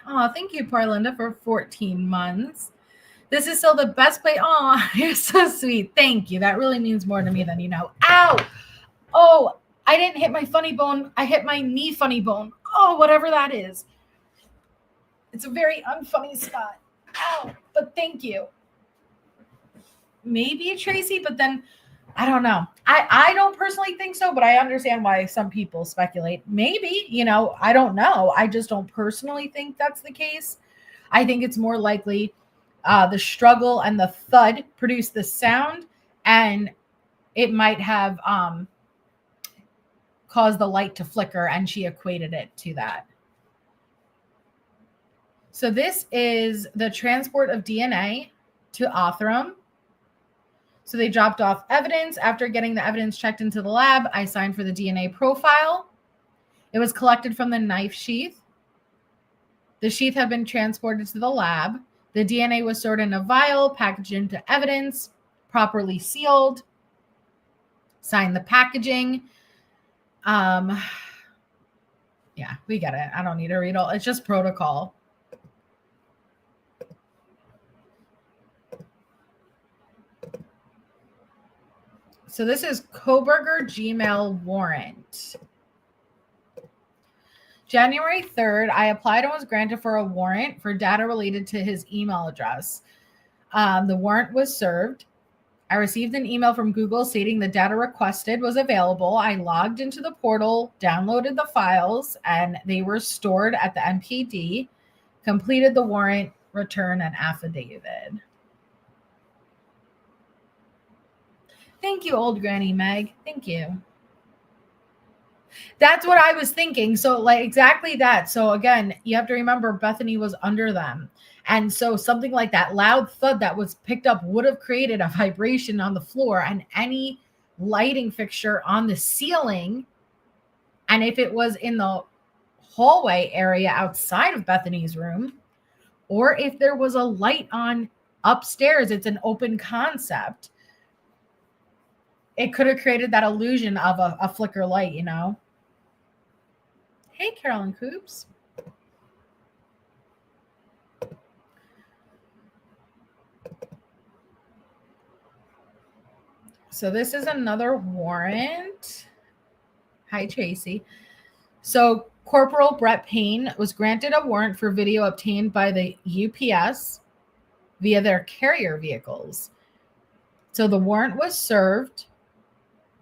Oh, thank you, Parlinda, for 14 months. This is still the best play. Oh, you're so sweet. Thank you. That really means more to me than you know. Ow! Oh, I didn't hit my funny bone. I hit my knee funny bone. Oh, whatever that is. It's a very unfunny spot. Ow, but thank you. Maybe Tracy, but then I don't know. I don't personally think so, but I understand why some people speculate. Maybe, I don't know. I just don't personally think that's the case. I think it's more likely the struggle and the thud produced the sound, and it might have caused the light to flicker, and she equated it to that. So this is the transport of DNA to Othram. So they dropped off evidence. After getting the evidence checked into the lab, I signed for the DNA profile. It was collected from the knife sheath. The sheath had been transported to the lab. The DNA was stored in a vial, packaged into evidence, properly sealed. Signed the packaging. Yeah, we get it. I don't need to read all. It's just protocol. So this is Kohberger Gmail warrant. January 3rd, I applied and was granted for a warrant for data related to his email address. The warrant was served. I received an email from Google stating the data requested was available. I logged into the portal, downloaded the files, and they were stored at the MPD, completed the warrant, return an affidavit. Thank you, old Granny Meg. Thank you. That's what I was thinking. So like exactly that. So again, you have to remember Bethany was under them. And so something like that loud thud that was picked up would have created a vibration on the floor, and any lighting fixture on the ceiling. And if it was in the hallway area outside of Bethany's room, or if there was a light on upstairs, it's an open concept. It could have created that illusion of a flicker light, you know? Hey, Carolyn Coops. So this is another warrant. Hi, Tracy. So Corporal Brett Payne was granted a warrant for video obtained by the UPS via their carrier vehicles. So the warrant was served,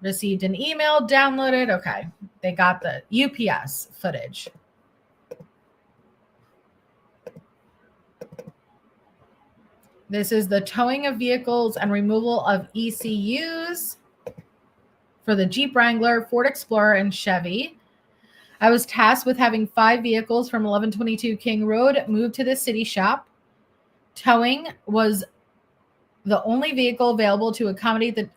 received an email, downloaded. Okay, they got the UPS footage. This is the towing of vehicles and removal of ECUs for the Jeep Wrangler, Ford Explorer, and Chevy. I was tasked with having 5 vehicles from 1122 King Road moved to the city shop. Towing was the only vehicle available to accommodate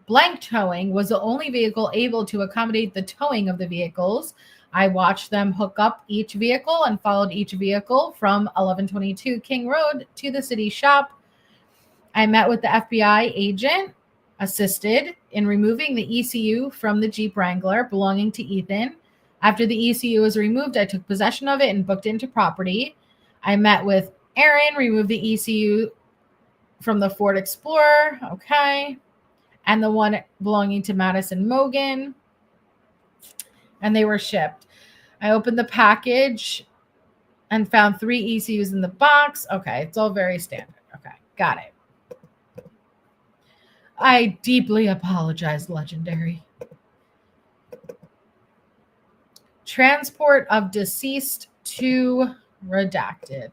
blank towing was the only vehicle able to accommodate the towing of the vehicles. I watched them hook up each vehicle and followed each vehicle from 1122 King Road to the city shop. I met with the FBI agent, assisted in removing the ECU from the Jeep Wrangler belonging to Ethan. After the ECU was removed, I took possession of it and booked into property. I met with Aaron, removed the ECU from the Ford Explorer, okay, and the one belonging to Madison Mogen, and they were shipped. I opened the package and found 3 ECUs in the box. Okay, it's all very standard. Okay, got it. I deeply apologize, Legendary. Transport of deceased to redacted.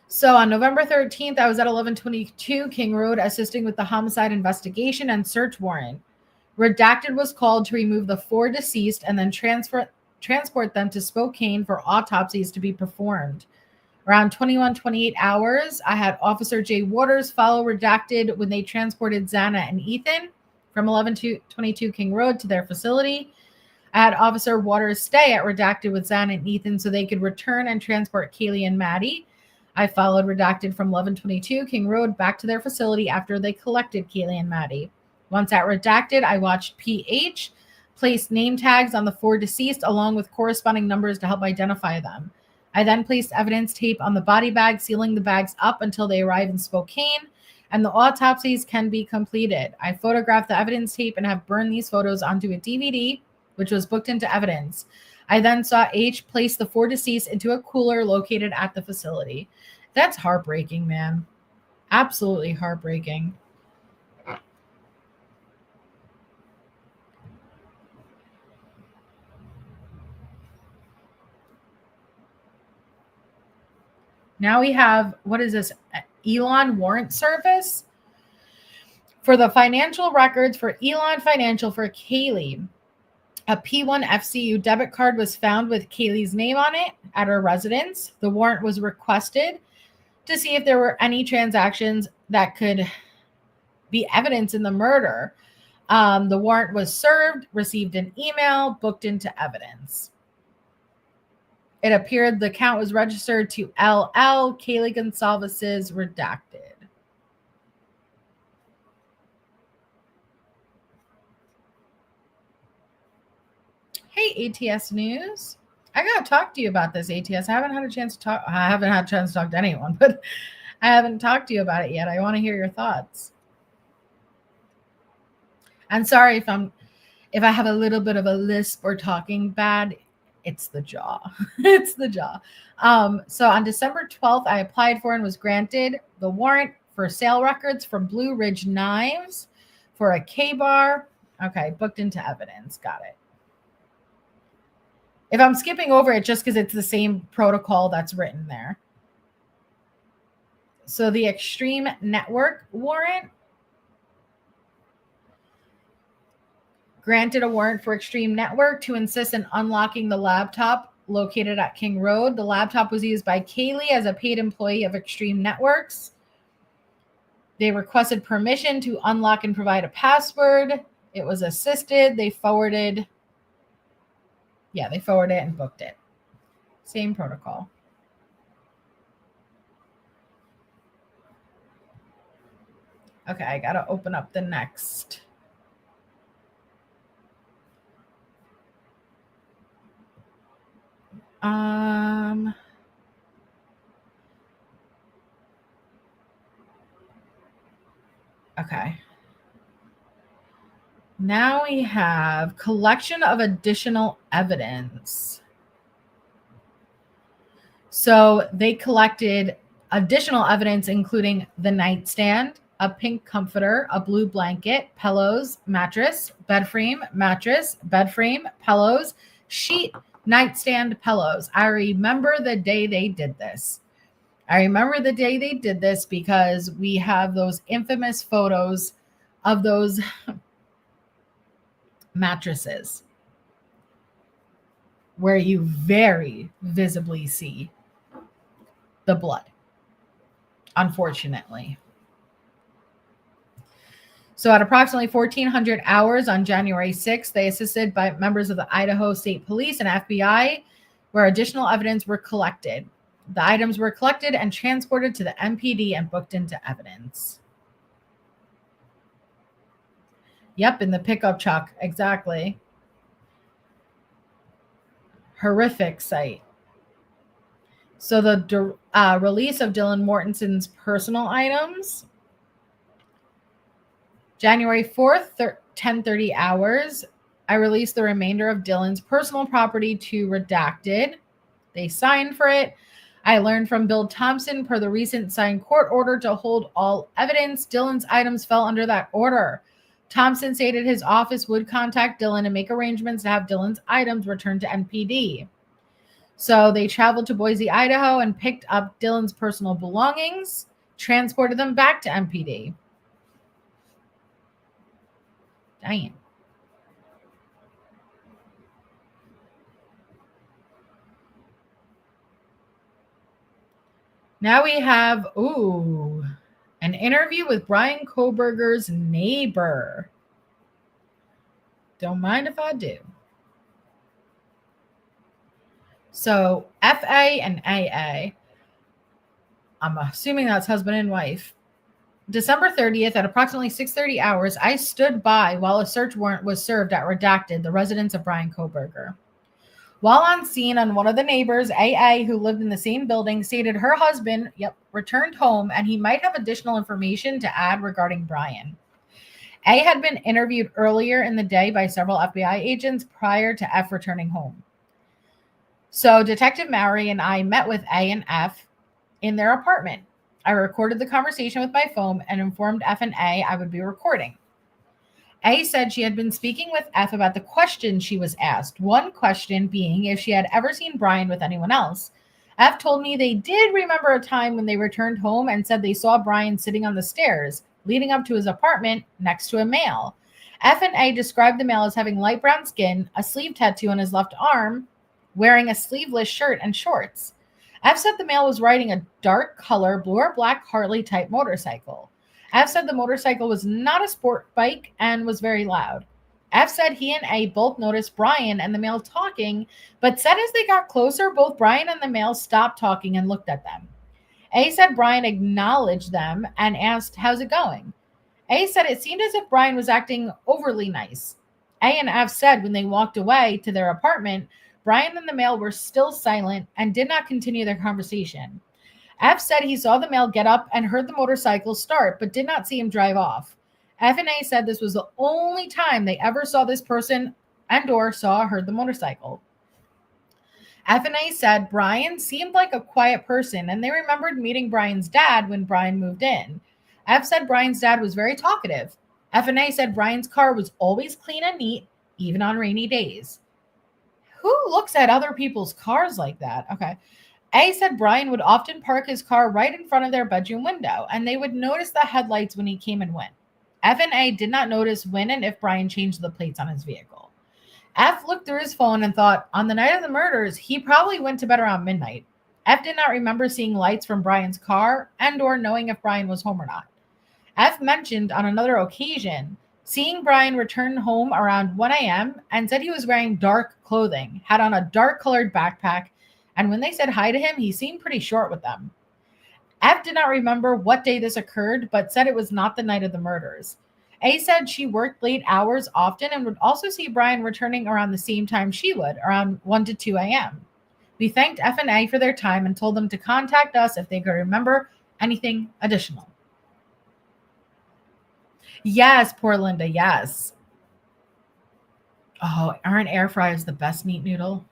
So on November 13th, I was at 1122 King Road assisting with the homicide investigation and search warrant. Redacted was called to remove the 4 deceased and then transport them to Spokane for autopsies to be performed. Around 21-28 hours, I had Officer Jay Waters follow Redacted when they transported Xana and Ethan from 1122 King Road to their facility. I had Officer Waters stay at Redacted with Xana and Ethan so they could return and transport Kaylee and Maddie. I followed Redacted from 1122 King Road back to their facility after they collected Kaylee and Maddie. Once at Redacted, I watched PH place name tags on the 4 deceased along with corresponding numbers to help identify them. I then placed evidence tape on the body bag, sealing the bags up until they arrive in Spokane, and the autopsies can be completed. I photographed the evidence tape and have burned these photos onto a DVD, which was booked into evidence. I then saw H place the 4 deceased into a cooler located at the facility. That's heartbreaking, man. Absolutely heartbreaking. Now we have, what is this? Elon Warrant Service for the financial records for Elon Financial for Kaylee. A P1 FCU debit card was found with Kaylee's name on it at her residence. The warrant was requested to see if there were any transactions that could be evidence in the murder. The warrant was served, received an email, booked into evidence. It appeared the account was registered to LL, Kaylee Goncalves' redacted. Hey, ATS News. I got to talk to you about this, ATS. I haven't had a chance to talk to anyone, but I haven't talked to you about it yet. I want to hear your thoughts. And sorry if I have a little bit of a lisp or talking bad. It's the jaw. It's the jaw. So on December 12th, I applied for and was granted the warrant for sale records from Blue Ridge Knives for a K-bar. Okay, booked into evidence. Got it. If I'm skipping over it, just because it's the same protocol that's written there. So the Extreme Network warrant. granted a warrant for Extreme Network to insist in unlocking the laptop located at King Road. The laptop was used by Kaylee as a paid employee of Extreme Networks. They requested permission to unlock and provide a password. It was assisted. They forwarded and booked it. Same protocol. Okay, I gotta open up the next. Okay. Now we have collection of additional evidence. So they collected additional evidence, including the nightstand, a pink comforter, a blue blanket, pillows, mattress, bed frame, pillows, sheet, nightstand, pillows. I remember the day they did this. Because we have those infamous photos of those mattresses where you very visibly see the blood, unfortunately. So at approximately 1400 hours on January 6th, they assisted by members of the Idaho State Police and FBI, where additional evidence were collected. The items were collected and transported to the MPD and booked into evidence. Yep, in the pickup truck. Exactly. Horrific sight. So the release of Dylan Mortenson's personal items. January 4th, 10:30 hours. I released the remainder of Dylan's personal property to redacted. They signed for it. I learned from Bill Thompson, per the recent signed court order to hold all evidence, Dylan's items fell under that order. Thompson stated his office would contact Dylan and make arrangements to have Dylan's items returned to NPD. So they traveled to Boise, Idaho, and picked up Dylan's personal belongings, transported them back to NPD. Dang. Now we have, an interview with BryanKohberger's neighbor. Don't mind if I do. So FA and AA, I'm assuming that's husband and wife. December 30th at approximately 6:30 hours, I stood by while a search warrant was served at Redacted, the residence of BryanKohberger. While on scene, on one of the neighbors, AA, who lived in the same building, stated her husband, returned home and he might have additional information to add regarding Bryan. A had been interviewed earlier in the day by several FBI agents prior to F returning home. So Detective Mowry and I met with A and F in their apartment. I recorded the conversation with my phone and informed F and A I would be recording. A said she had been speaking with F about the questions she was asked, one question being if she had ever seen Bryan with anyone else. F told me they did remember a time when they returned home and said they saw Bryan sitting on the stairs leading up to his apartment next to a male. F and A described the male as having light brown skin, a sleeve tattoo on his left arm, wearing a sleeveless shirt and shorts. F said the male was riding a dark color blue or black Harley type motorcycle. F said the motorcycle was not a sport bike and was very loud. F said he and A both noticed Bryan and the male talking, but said as they got closer, both Bryan and the male stopped talking and looked at them. A said Bryan acknowledged them and asked, "How's it going?" A said it seemed as if Bryan was acting overly nice. A and F said when they walked away to their apartment, Bryan and the male were still silent and did not continue their conversation. F said he saw the male get up and heard the motorcycle start, but did not see him drive off. F and A said this was the only time they ever saw this person and or saw or heard the motorcycle. F and A said Bryan seemed like a quiet person, and they remembered meeting Bryan's dad when Bryan moved in. F said Bryan's dad was very talkative. F and A said Bryan's car was always clean and neat, even on rainy days. Who looks at other people's cars like that? Okay. A said Bryan would often park his car right in front of their bedroom window, and they would notice the headlights when he came and went. F and A did not notice when and if Bryan changed the plates on his vehicle. F looked through his phone and thought, on the night of the murders, he probably went to bed around midnight. F did not remember seeing lights from Bryan's car and or knowing if Bryan was home or not. F mentioned on another occasion seeing Bryan return home around 1 a.m. and said he was wearing dark clothing, had on a dark-colored backpack, and when they said hi to him, he seemed pretty short with them. F did not remember what day this occurred, but said it was not the night of the murders. A said she worked late hours often and would also see Bryan returning around the same time she would, around 1 to 2 a.m. We thanked F and A for their time and told them to contact us if they could remember anything additional. Yes, poor Linda, yes. Oh, aren't air fryers the best meat noodle?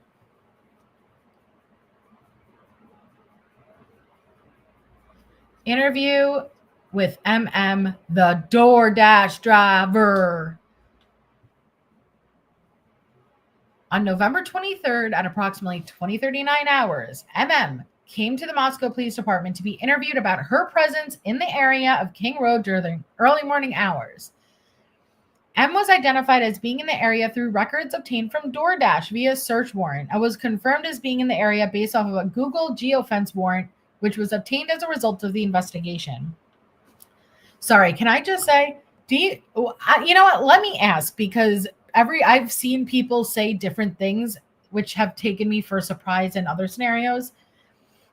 Interview with MM, the DoorDash driver. On November 23rd at approximately 20:39 hours, MM came to the Moscow Police Department to be interviewed about her presence in the area of King Road during early morning hours. M was identified as being in the area through records obtained from DoorDash via search warrant and was confirmed as being in the area based off of a Google geofence warrant, which was obtained as a result of the investigation. Sorry, can I just say, you know what? Let me ask, because I've seen people say different things which have taken me for a surprise in other scenarios.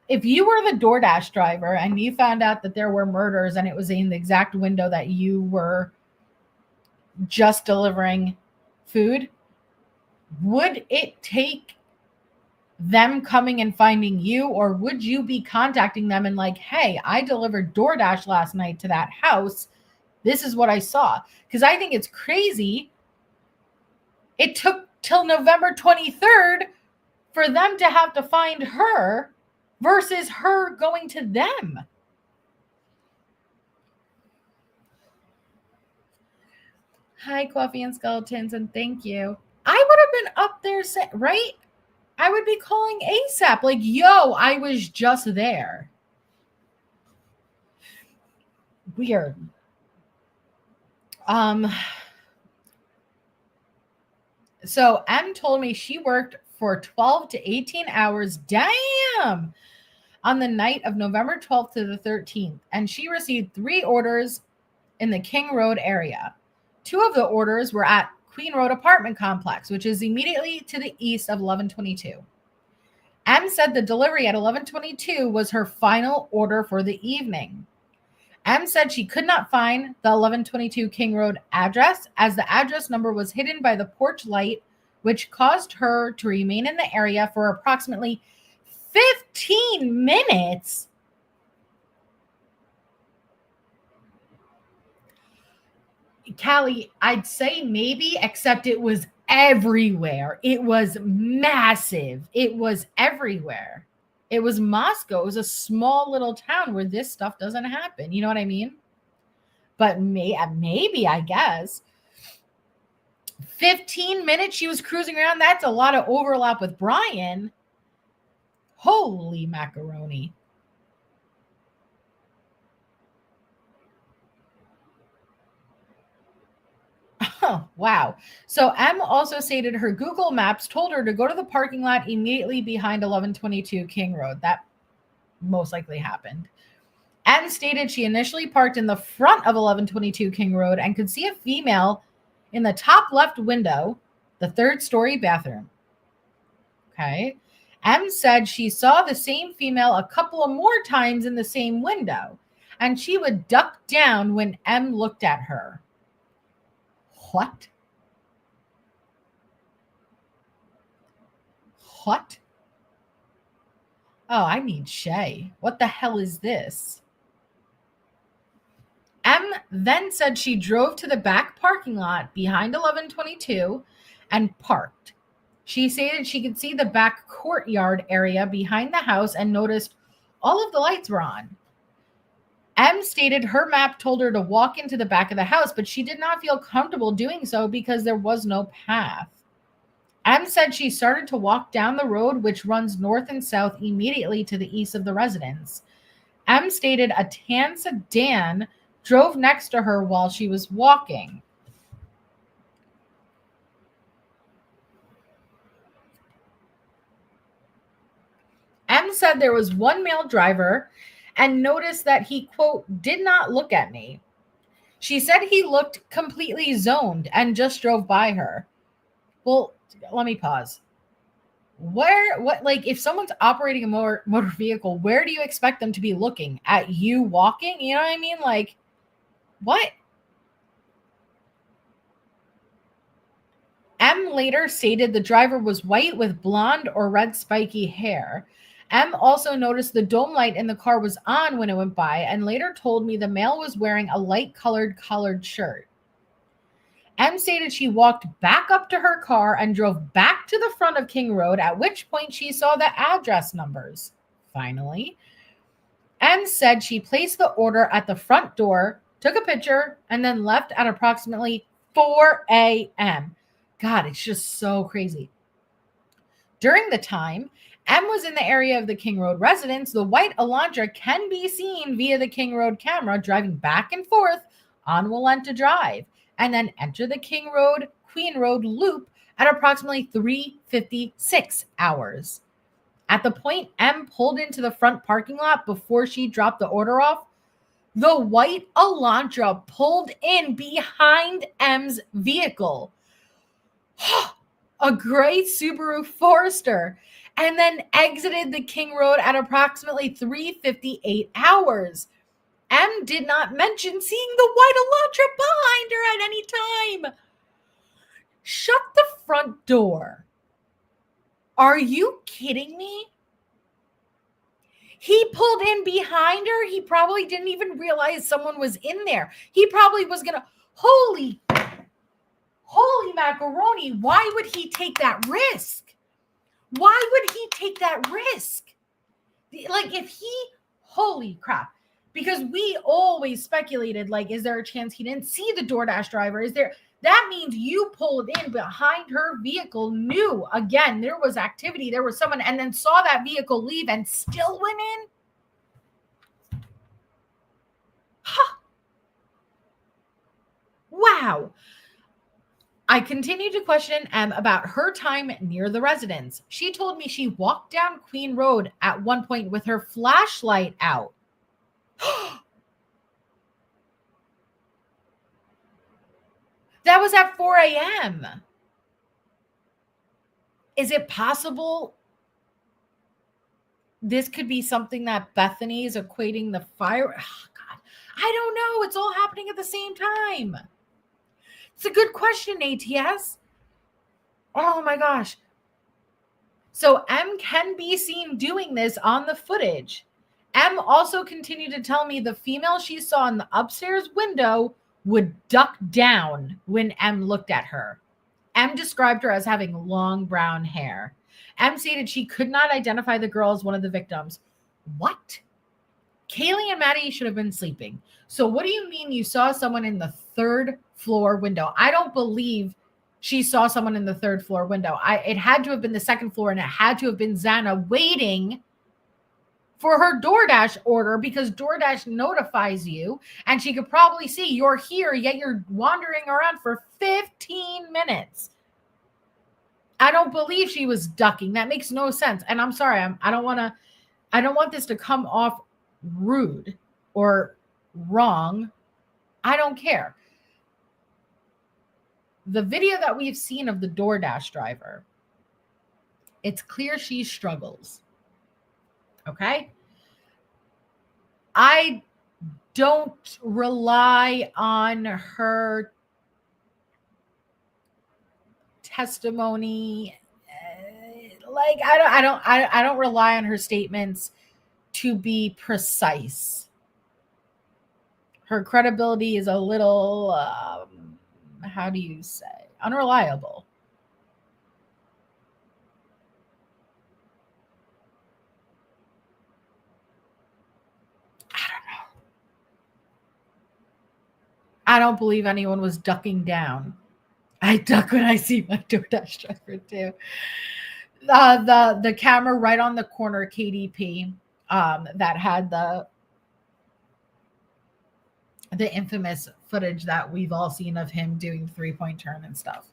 If you were the DoorDash driver and you found out that there were murders and it was in the exact window that you were just delivering food, would it take them coming and finding you, or would you be contacting them and like, hey, I delivered DoorDash last night to that house. This is what I saw. Because I think it's crazy. It took till November 23rd for them to have to find her versus her going to them. Hi, Coffee and Skeletons, and thank you. I would have been up there, right? I would be calling ASAP, like, yo, I was just there. Weird. So M told me she worked for 12 to 18 hours, damn, on the night of November 12th to the 13th, and she received 3 orders in the King Road area. 2 of the orders were at Queen Road apartment complex, which is immediately to the east of 1122. M said the delivery at 1122 was her final order for the evening. M said she could not find the 1122 King Road address as the address number was hidden by the porch light, which caused her to remain in the area for approximately 15 minutes. Callie, I'd say maybe, except it was everywhere. It was massive. It was everywhere. It was Moscow. It was a small little town where this stuff doesn't happen. You know what I mean? But maybe, I guess. 15 minutes she was cruising around. That's a lot of overlap with Bryan. Holy macaroni. Oh, wow. So M also stated her Google Maps told her to go to the parking lot immediately behind 1122 King Road. That most likely happened. M stated she initially parked in the front of 1122 King Road and could see a female in the top left window, the 3rd-story bathroom. Okay. M said she saw the same female a couple of more times in the same window, and she would duck down when M looked at her. What? What? Oh, I need Shay. What the hell is this? M then said she drove to the back parking lot behind 1122 and parked. She stated she could see the back courtyard area behind the house and noticed all of the lights were on. M stated her map told her to walk into the back of the house, but she did not feel comfortable doing so because there was no path. M said she started to walk down the road, which runs north and south immediately to the east of the residence. M stated a tan sedan drove next to her while she was walking. M said there was one male driver and noticed that he, quote, did not look at me. She said he looked completely zoned and just drove by her. Well, let me pause. Like if someone's operating a motor vehicle, where do you expect them to be looking? At you walking? You know what I mean? Like, what? M later stated the driver was white with blonde or red spiky hair. M also noticed the dome light in the car was on when it went by and later told me the male was wearing a light collared shirt. M stated she walked back up to her car and drove back to the front of King Road, at which point she saw the address numbers. Finally, M said she placed the order at the front door, took a picture, and then left at approximately 4 a.m. God, it's just so crazy. During the time M was in the area of the King Road residence, the white Elantra can be seen via the King Road camera driving back and forth on Walenta Drive and then enter the King Road, Queen Road loop at approximately 3:56 hours. At the point M pulled into the front parking lot before she dropped the order off, the white Elantra pulled in behind M's vehicle, a gray Subaru Forester, and then exited the King Road at approximately 3:58 hours. M did not mention seeing the white Elantra behind her at any time. Shut the front door. Are you kidding me? He pulled in behind her. He probably didn't even realize someone was in there. He probably was going to, holy macaroni, why would he take that risk? Why would he take that risk? Like if he, holy crap. Because we always speculated, like, is there a chance he didn't see the DoorDash driver? That means you pulled in behind her vehicle, knew, again, there was activity, there was someone, and then saw that vehicle leave and still went in? Huh. Wow. I continued to question M about her time near the residence. She told me she walked down Queen Road at one point with her flashlight out. That was at 4 a.m. Is it possible this could be something that Bethany is equating the fire? Oh, God, I don't know. It's all happening at the same time. It's a good question, ATS. Oh my gosh. So M can be seen doing this on the footage. M also continued to tell me the female she saw in the upstairs window would duck down when M looked at her. M described her as having long brown hair. M stated she could not identify the girl as one of the victims. What? Kaylee and Maddie should have been sleeping. So what do you mean you saw someone in the third floor window? I don't believe she saw someone in the third floor window. It had to have been the second floor, and it had to have been Xana waiting for her DoorDash order because DoorDash notifies you and she could probably see you're here, yet you're wandering around for 15 minutes. I don't believe she was ducking. That makes no sense. And I'm sorry, I don't want this to come off rude or wrong. I don't care. The video that we've seen of the DoorDash driver, it's clear she struggles. Okay? I don't rely on her testimony. Like I don't rely on her statements to be precise. Her credibility is a little how do you say? Unreliable. I don't believe anyone was ducking down. I duck when I see my DoorDash driver too. The camera right on the corner, KDP, that had the the infamous footage that we've all seen of him doing 3-point turn and stuff.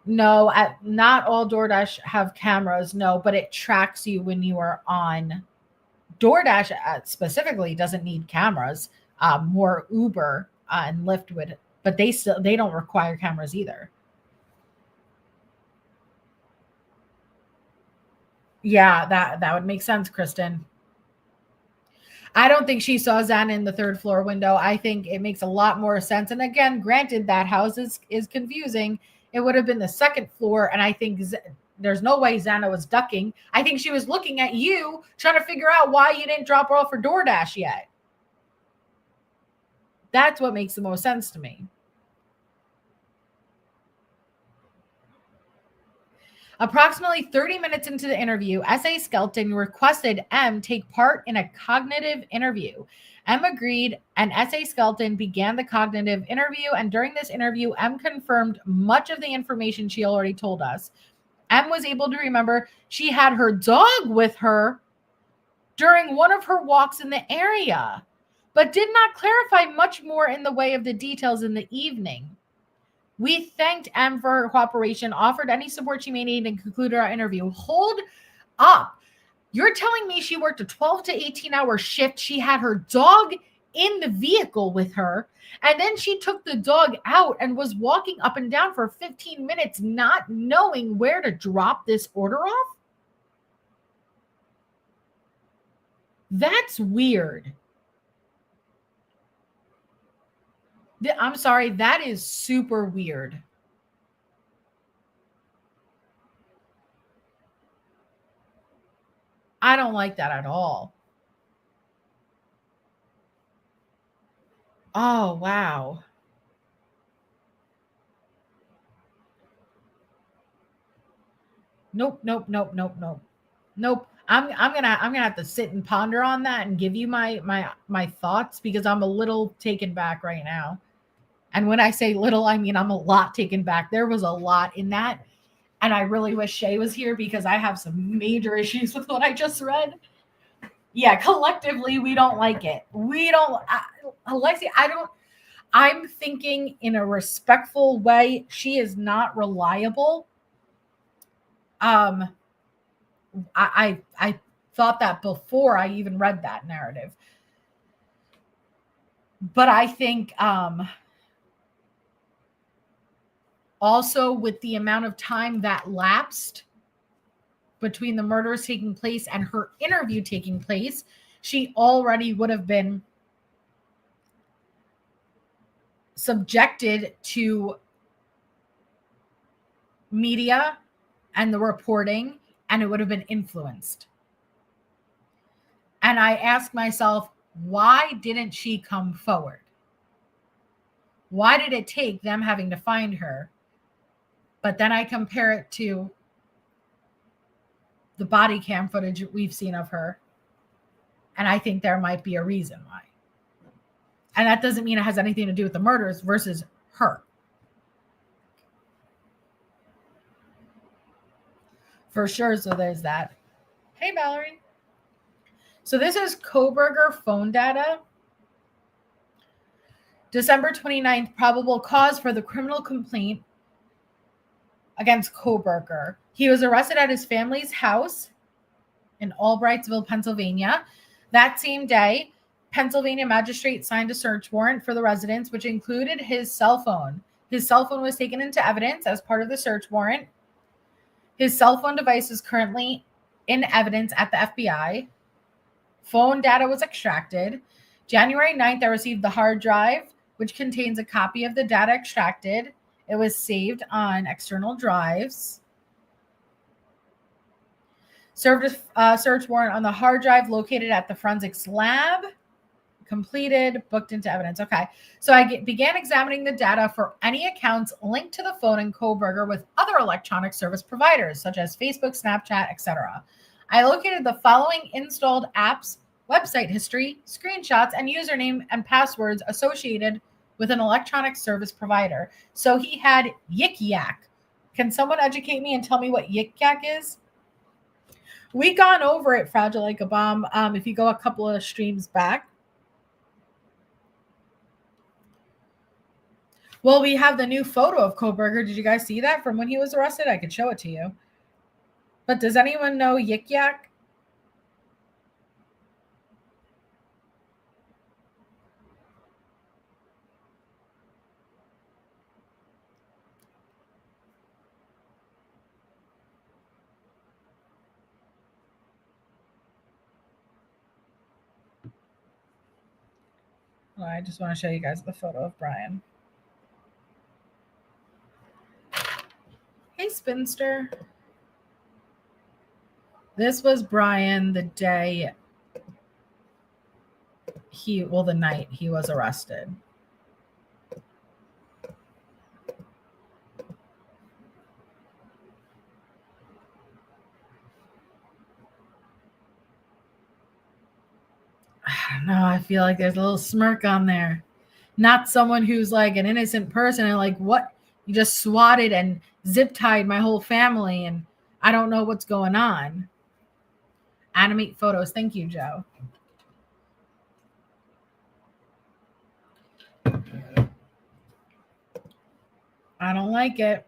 No, not all DoorDash have cameras. No, but it tracks you when you are on. DoorDash specifically doesn't need cameras. More Uber and Lyft would, but they don't require cameras either. Yeah, that would make sense, Kristen. I don't think she saw Xana in the 3rd floor window. I think it makes a lot more sense. And again, granted, that house is confusing. It would have been the 2nd floor. And I think there's no way Xana was ducking. I think she was looking at you, trying to figure out why you didn't drop her off for DoorDash yet. That's what makes the most sense to me. Approximately 30 minutes into the interview, S.A. Skelton requested M take part in a cognitive interview. M agreed, and S.A. Skelton began the cognitive interview. And during this interview, M confirmed much of the information she already told us. M was able to remember she had her dog with her during one of her walks in the area, but did not clarify much more in the way of the details in the evening. We thanked M for her cooperation, offered any support she may need, and concluded our interview. Hold up. You're telling me she worked a 12 to 18-hour shift. She had her dog in the vehicle with her, and then she took the dog out and was walking up and down for 15 minutes, not knowing where to drop this order off? That's weird. I'm sorry, that is super weird. I don't like that at all. Oh, wow. Nope. I'm gonna have to sit and ponder on that and give you my thoughts, because I'm a little taken back right now. And when I say little, I mean I'm a lot taken back. There was a lot in that. And I really wish Shay was here, because I have some major issues with what I just read. Yeah, collectively, we don't like it. Alexi, I'm thinking in a respectful way. She is not reliable. I thought that before I even read that narrative. But I think also with the amount of time that lapsed between the murders taking place and her interview taking place, she already would have been subjected to media and the reporting, and it would have been influenced. And I ask myself, why didn't she come forward? Why did it take them having to find her? But then I compare it to the body cam footage we've seen of her, and I think there might be a reason why. And that doesn't mean it has anything to do with the murders versus her. For sure, so there's that. Hey, Valerie. So this is Kohberger phone data. December 29th, probable cause for the criminal complaint against Kohberger. He was arrested at his family's house in Albrightsville, Pennsylvania. That same day, Pennsylvania magistrate signed a search warrant for the residence, which included his cell phone. His cell phone was taken into evidence as part of the search warrant. His cell phone device is currently in evidence at the FBI. Phone data was extracted. January 9th, I received the hard drive, which contains a copy of the data extracted. It was saved on external drives. Served a search warrant on the hard drive located at the forensics lab. Completed, booked into evidence. Okay, so I began examining the data for any accounts linked to the phone in Kohberger with other electronic service providers, such as Facebook, Snapchat, etc. I located the following installed apps, website history, screenshots, and username and passwords associated with an electronic service provider. So he had Yik Yak. Can someone educate me and tell me what Yik Yak is? We gone over it, Fragile Like a Bomb. If you go a couple of streams back. Well, we have the new photo of Kohberger. Did you guys see that from when he was arrested? I could show it to you. But does anyone know Yik Yak? Well, I just want to show you guys the photo of Bryan. Hey, spinster. This was Bryan the day the night he was arrested. I don't know. I feel like there's a little smirk on there. Not someone who's like an innocent person and like, what? You just swatted and zip tied my whole family and I don't know what's going on. Animate photos. Thank you, Joe. I don't like it.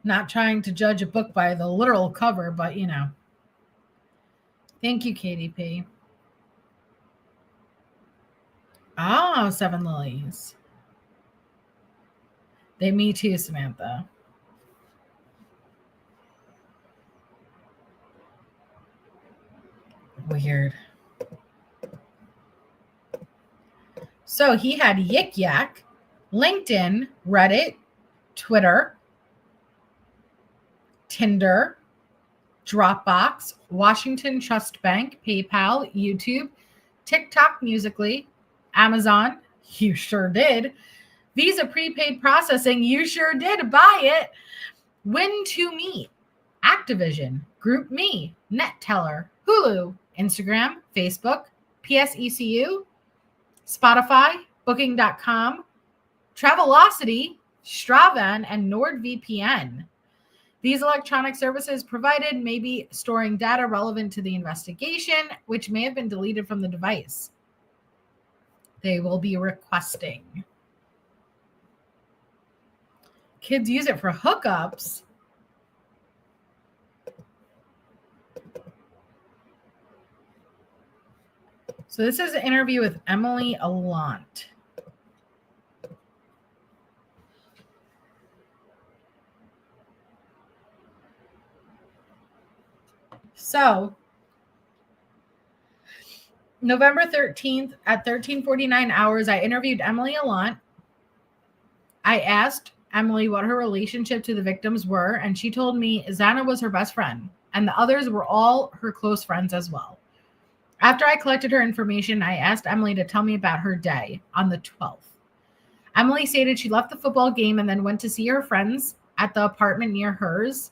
Not trying to judge a book by the literal cover, but you know. Thank you, KDP. Oh, 7 lilies. Me too, Samantha. Weird. So he had Yik Yak, LinkedIn, Reddit, Twitter, Tinder, Dropbox, Washington Trust Bank, PayPal, YouTube, TikTok, Musical.ly, Amazon, you sure did. Visa prepaid processing, you sure did. Buy it. Win2Me, Activision, GroupMe, NetTeller, Hulu, Instagram, Facebook, PSECU, Spotify, Booking.com, Travelocity, Stravan, and NordVPN. These electronic services provided may be storing data relevant to the investigation, which may have been deleted from the device. They will be requesting. Kids use it for hookups. So this is an interview with Emily Alant. So November 13th at 13:49 hours, I interviewed Emily Alant. I asked Emily what her relationship to the victims were, and she told me Xana was her best friend, and the others were all her close friends as well. After I collected her information, I asked Emily to tell me about her day on the 12th. Emily stated she left the football game and then went to see her friends at the apartment near hers.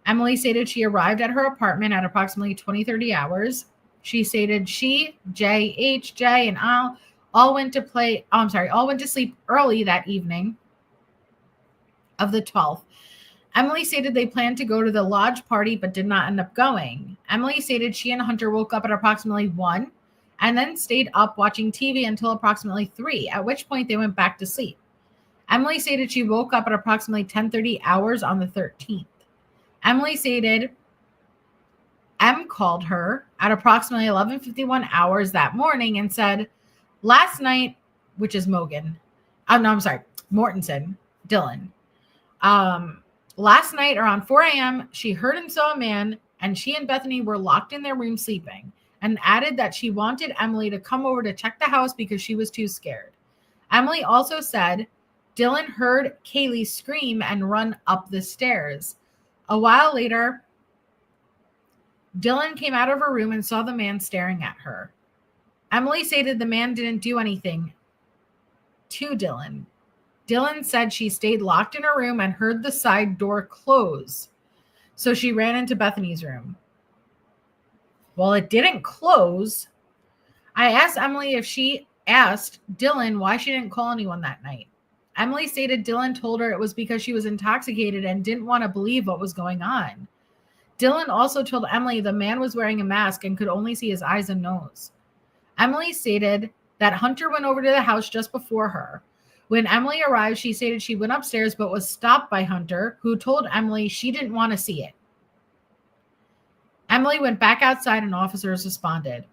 Emily stated she arrived at her apartment at approximately 20-30 hours. She stated she, J, H, J, and all went to sleep early that evening of the 12th. Emily stated they planned to go to the lodge party but did not end up going. Emily stated she and Hunter woke up at approximately 1 and then stayed up watching TV until approximately 3, at which point they went back to sleep. Emily stated she woke up at approximately 10:30 hours on the 13th. Emily stated M called her at approximately 11:51 hours that morning and said, last night, which is Mogen. Mortensen, Dylan. Last night around 4 a.m., she heard and saw a man, and she and Bethany were locked in their room sleeping, and added that she wanted Emily to come over to check the house because she was too scared. Emily also said Dylan heard Kaylee scream and run up the stairs. A while later, Dylan came out of her room and saw the man staring at her. Emily stated the man didn't do anything to Dylan. Dylan said she stayed locked in her room and heard the side door close. So she ran into Bethany's room. Well, it didn't close. I asked Emily if she asked Dylan why she didn't call anyone that night. Emily stated Dylan told her it was because she was intoxicated and didn't want to believe what was going on. Dylan also told Emily the man was wearing a mask and could only see his eyes and nose. Emily stated that Hunter went over to the house just before her. When Emily arrived, she stated she went upstairs but was stopped by Hunter, who told Emily she didn't want to see it. Emily went back outside and officers responded.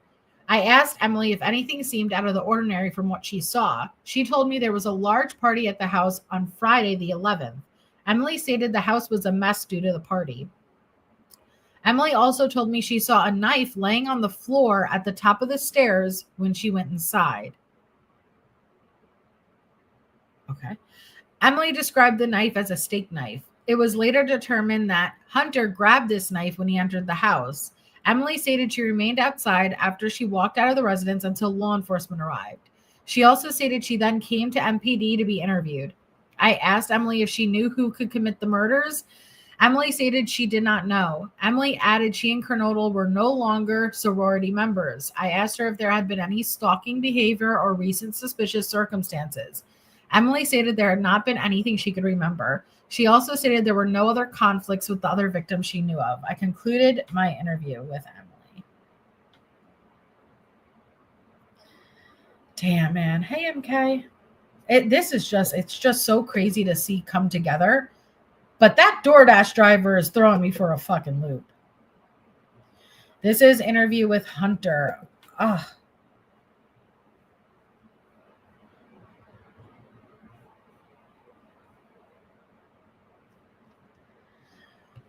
I asked Emily if anything seemed out of the ordinary from what she saw. She told me there was a large party at the house on Friday the 11th. Emily stated the house was a mess due to the party. Emily also told me she saw a knife laying on the floor at the top of the stairs when she went inside. Okay. Emily described the knife as a steak knife. It was later determined that Hunter grabbed this knife when he entered the house. Emily stated she remained outside after she walked out of the residence until law enforcement arrived. She also stated she then came to MPD to be interviewed. I asked Emily if she knew who could commit the murders. Emily stated she did not know. Emily added she and Kernodle were no longer sorority members. I asked her if there had been any stalking behavior or recent suspicious circumstances. Emily stated there had not been anything she could remember. She also stated there were no other conflicts with the other victims she knew of. I concluded my interview with Emily. Damn, man. Hey, MK. It's just so crazy to see come together. But that DoorDash driver is throwing me for a fucking loop. This is interview with Hunter. Ugh.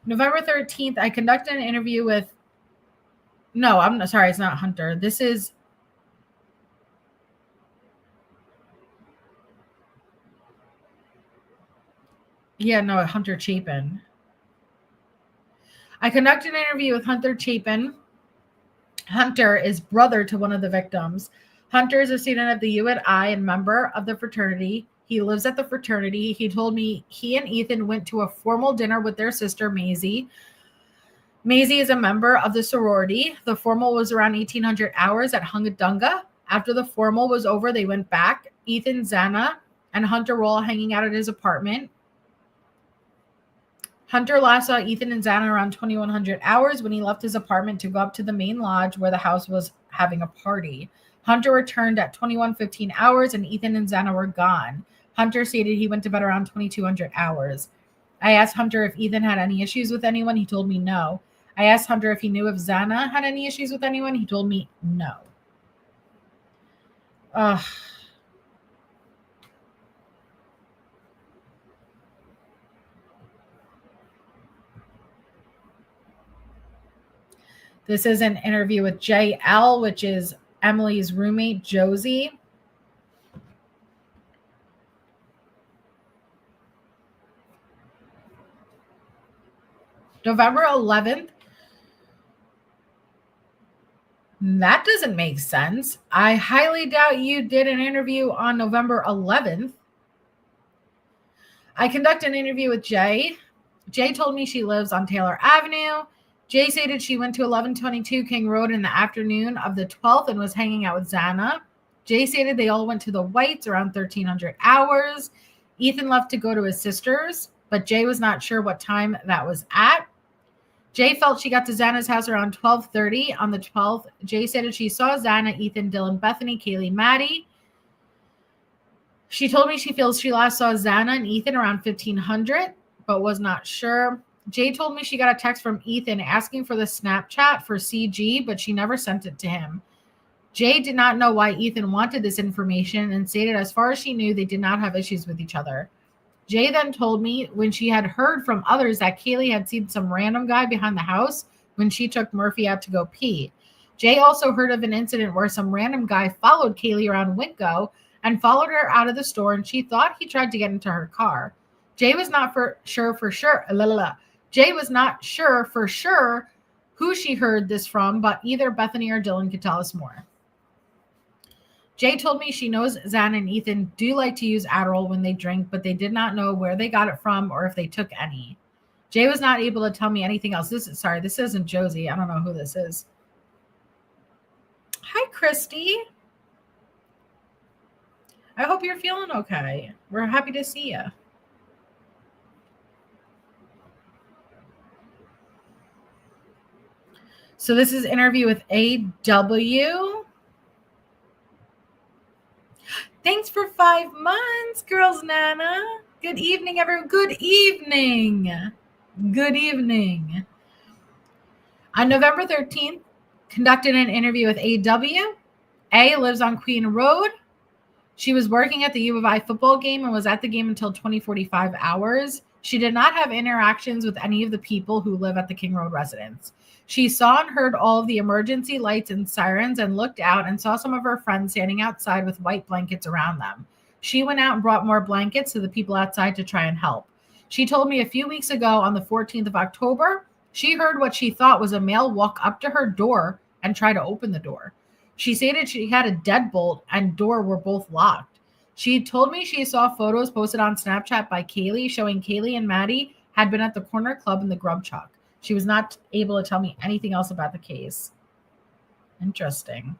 November 13th, I conducted an interview with... No, I'm not, sorry, it's not Hunter. This is... Yeah, no, Hunter Chapin. I conducted an interview with Hunter Chapin. Hunter is brother to one of the victims. Hunter is a student of the U at I and member of the fraternity. He lives at the fraternity. He told me he and Ethan went to a formal dinner with their sister, Maisie. Maisie is a member of the sorority. The formal was around 1800 hours at Hungadunga. After the formal was over, they went back. Ethan, Xana, and Hunter were all hanging out at his apartment. Hunter last saw Ethan and Xana around 2100 hours when he left his apartment to go up to the main lodge where the house was having a party. Hunter returned at 2115 hours and Ethan and Xana were gone. Hunter stated he went to bed around 2200 hours. I asked Hunter if Ethan had any issues with anyone. He told me no. I asked Hunter if he knew if Xana had any issues with anyone. He told me no. Ugh. This is an interview with JL, which is Emily's roommate, Josie. November 11th. That doesn't make sense. I highly doubt you did an interview on November 11th. I conducted an interview with Jay. Jay told me she lives on Taylor Avenue. Jay stated she went to 1122 King Road in the afternoon of the 12th and was hanging out with Xana. Jay stated they all went to the Whites around 1300 hours. Ethan left to go to his sister's, but Jay was not sure what time that was at. Jay felt she got to Xana's house around 12:30 on the 12th. Jay stated she saw Xana, Ethan, Dylan, Bethany, Kaylee, Maddie. She told me she feels she last saw Xana and Ethan around 1500, but was not sure. Jay told me she got a text from Ethan asking for the Snapchat for CG, but she never sent it to him. Jay did not know why Ethan wanted this information and stated as far as she knew, they did not have issues with each other. Jay then told me when she had heard from others that Kaylee had seen some random guy behind the house when she took Murphy out to go pee. Jay also heard of an incident where some random guy followed Kaylee around Winco and followed her out of the store, and she thought he tried to get into her car. Jay was not sure for sure who she heard this from, but either Bethany or Dylan could tell us more. Jay told me she knows Xana and Ethan do like to use Adderall when they drink, but they did not know where they got it from or if they took any. Jay was not able to tell me anything else. This isn't Josie. I don't know who this is. Hi, Christy. I hope you're feeling okay. We're happy to see you. So this is interview with AW. 5 months, girls Nana. Good evening, everyone. Good evening. Good evening. On November 13th, conducted an interview with A.W. A lives on Queen Road. She was working at the U of I football game and was at the game until 20:45 hours. She did not have interactions with any of the people who live at the King Road residence. She saw and heard all of the emergency lights and sirens and looked out and saw some of her friends standing outside with white blankets around them. She went out and brought more blankets to the people outside to try and help. She told me a few weeks ago on the 14th of October, she heard what she thought was a male walk up to her door and try to open the door. She stated she had a deadbolt and door were both locked. She told me she saw photos posted on Snapchat by Kaylee showing Kaylee and Maddie had been at the corner club in the Grub Chuck. She was not able to tell me anything else about the case. Interesting.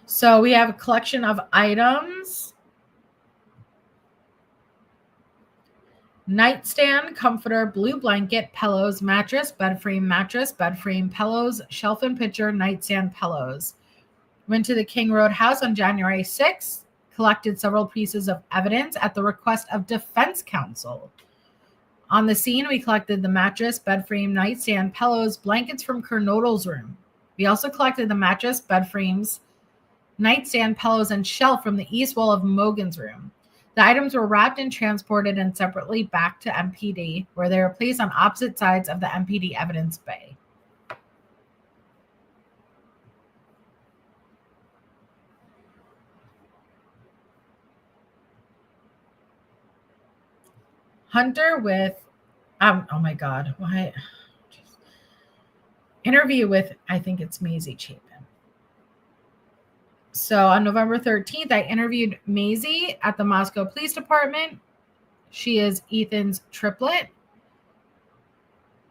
So we have a collection of items. Nightstand, comforter, blue blanket, pillows, mattress, bed frame, pillows, shelf and pitcher, nightstand, pillows. Went to the King Road house on January 6th, collected several pieces of evidence at the request of defense counsel. On the scene, we collected the mattress, bed frame, nightstand, pillows, blankets from Kernodle's room. We also collected the mattress, bed frames, nightstand, pillows, and shelf from the east wall of Mogen's room. The items were wrapped and transported and separately back to MPD, where they were placed on opposite sides of the MPD evidence bay. Hunter with, oh my God, why? Interview with, I think it's Maisie Chapin. So on November 13th, I interviewed Maisie at the Moscow Police Department. She is Ethan's triplet.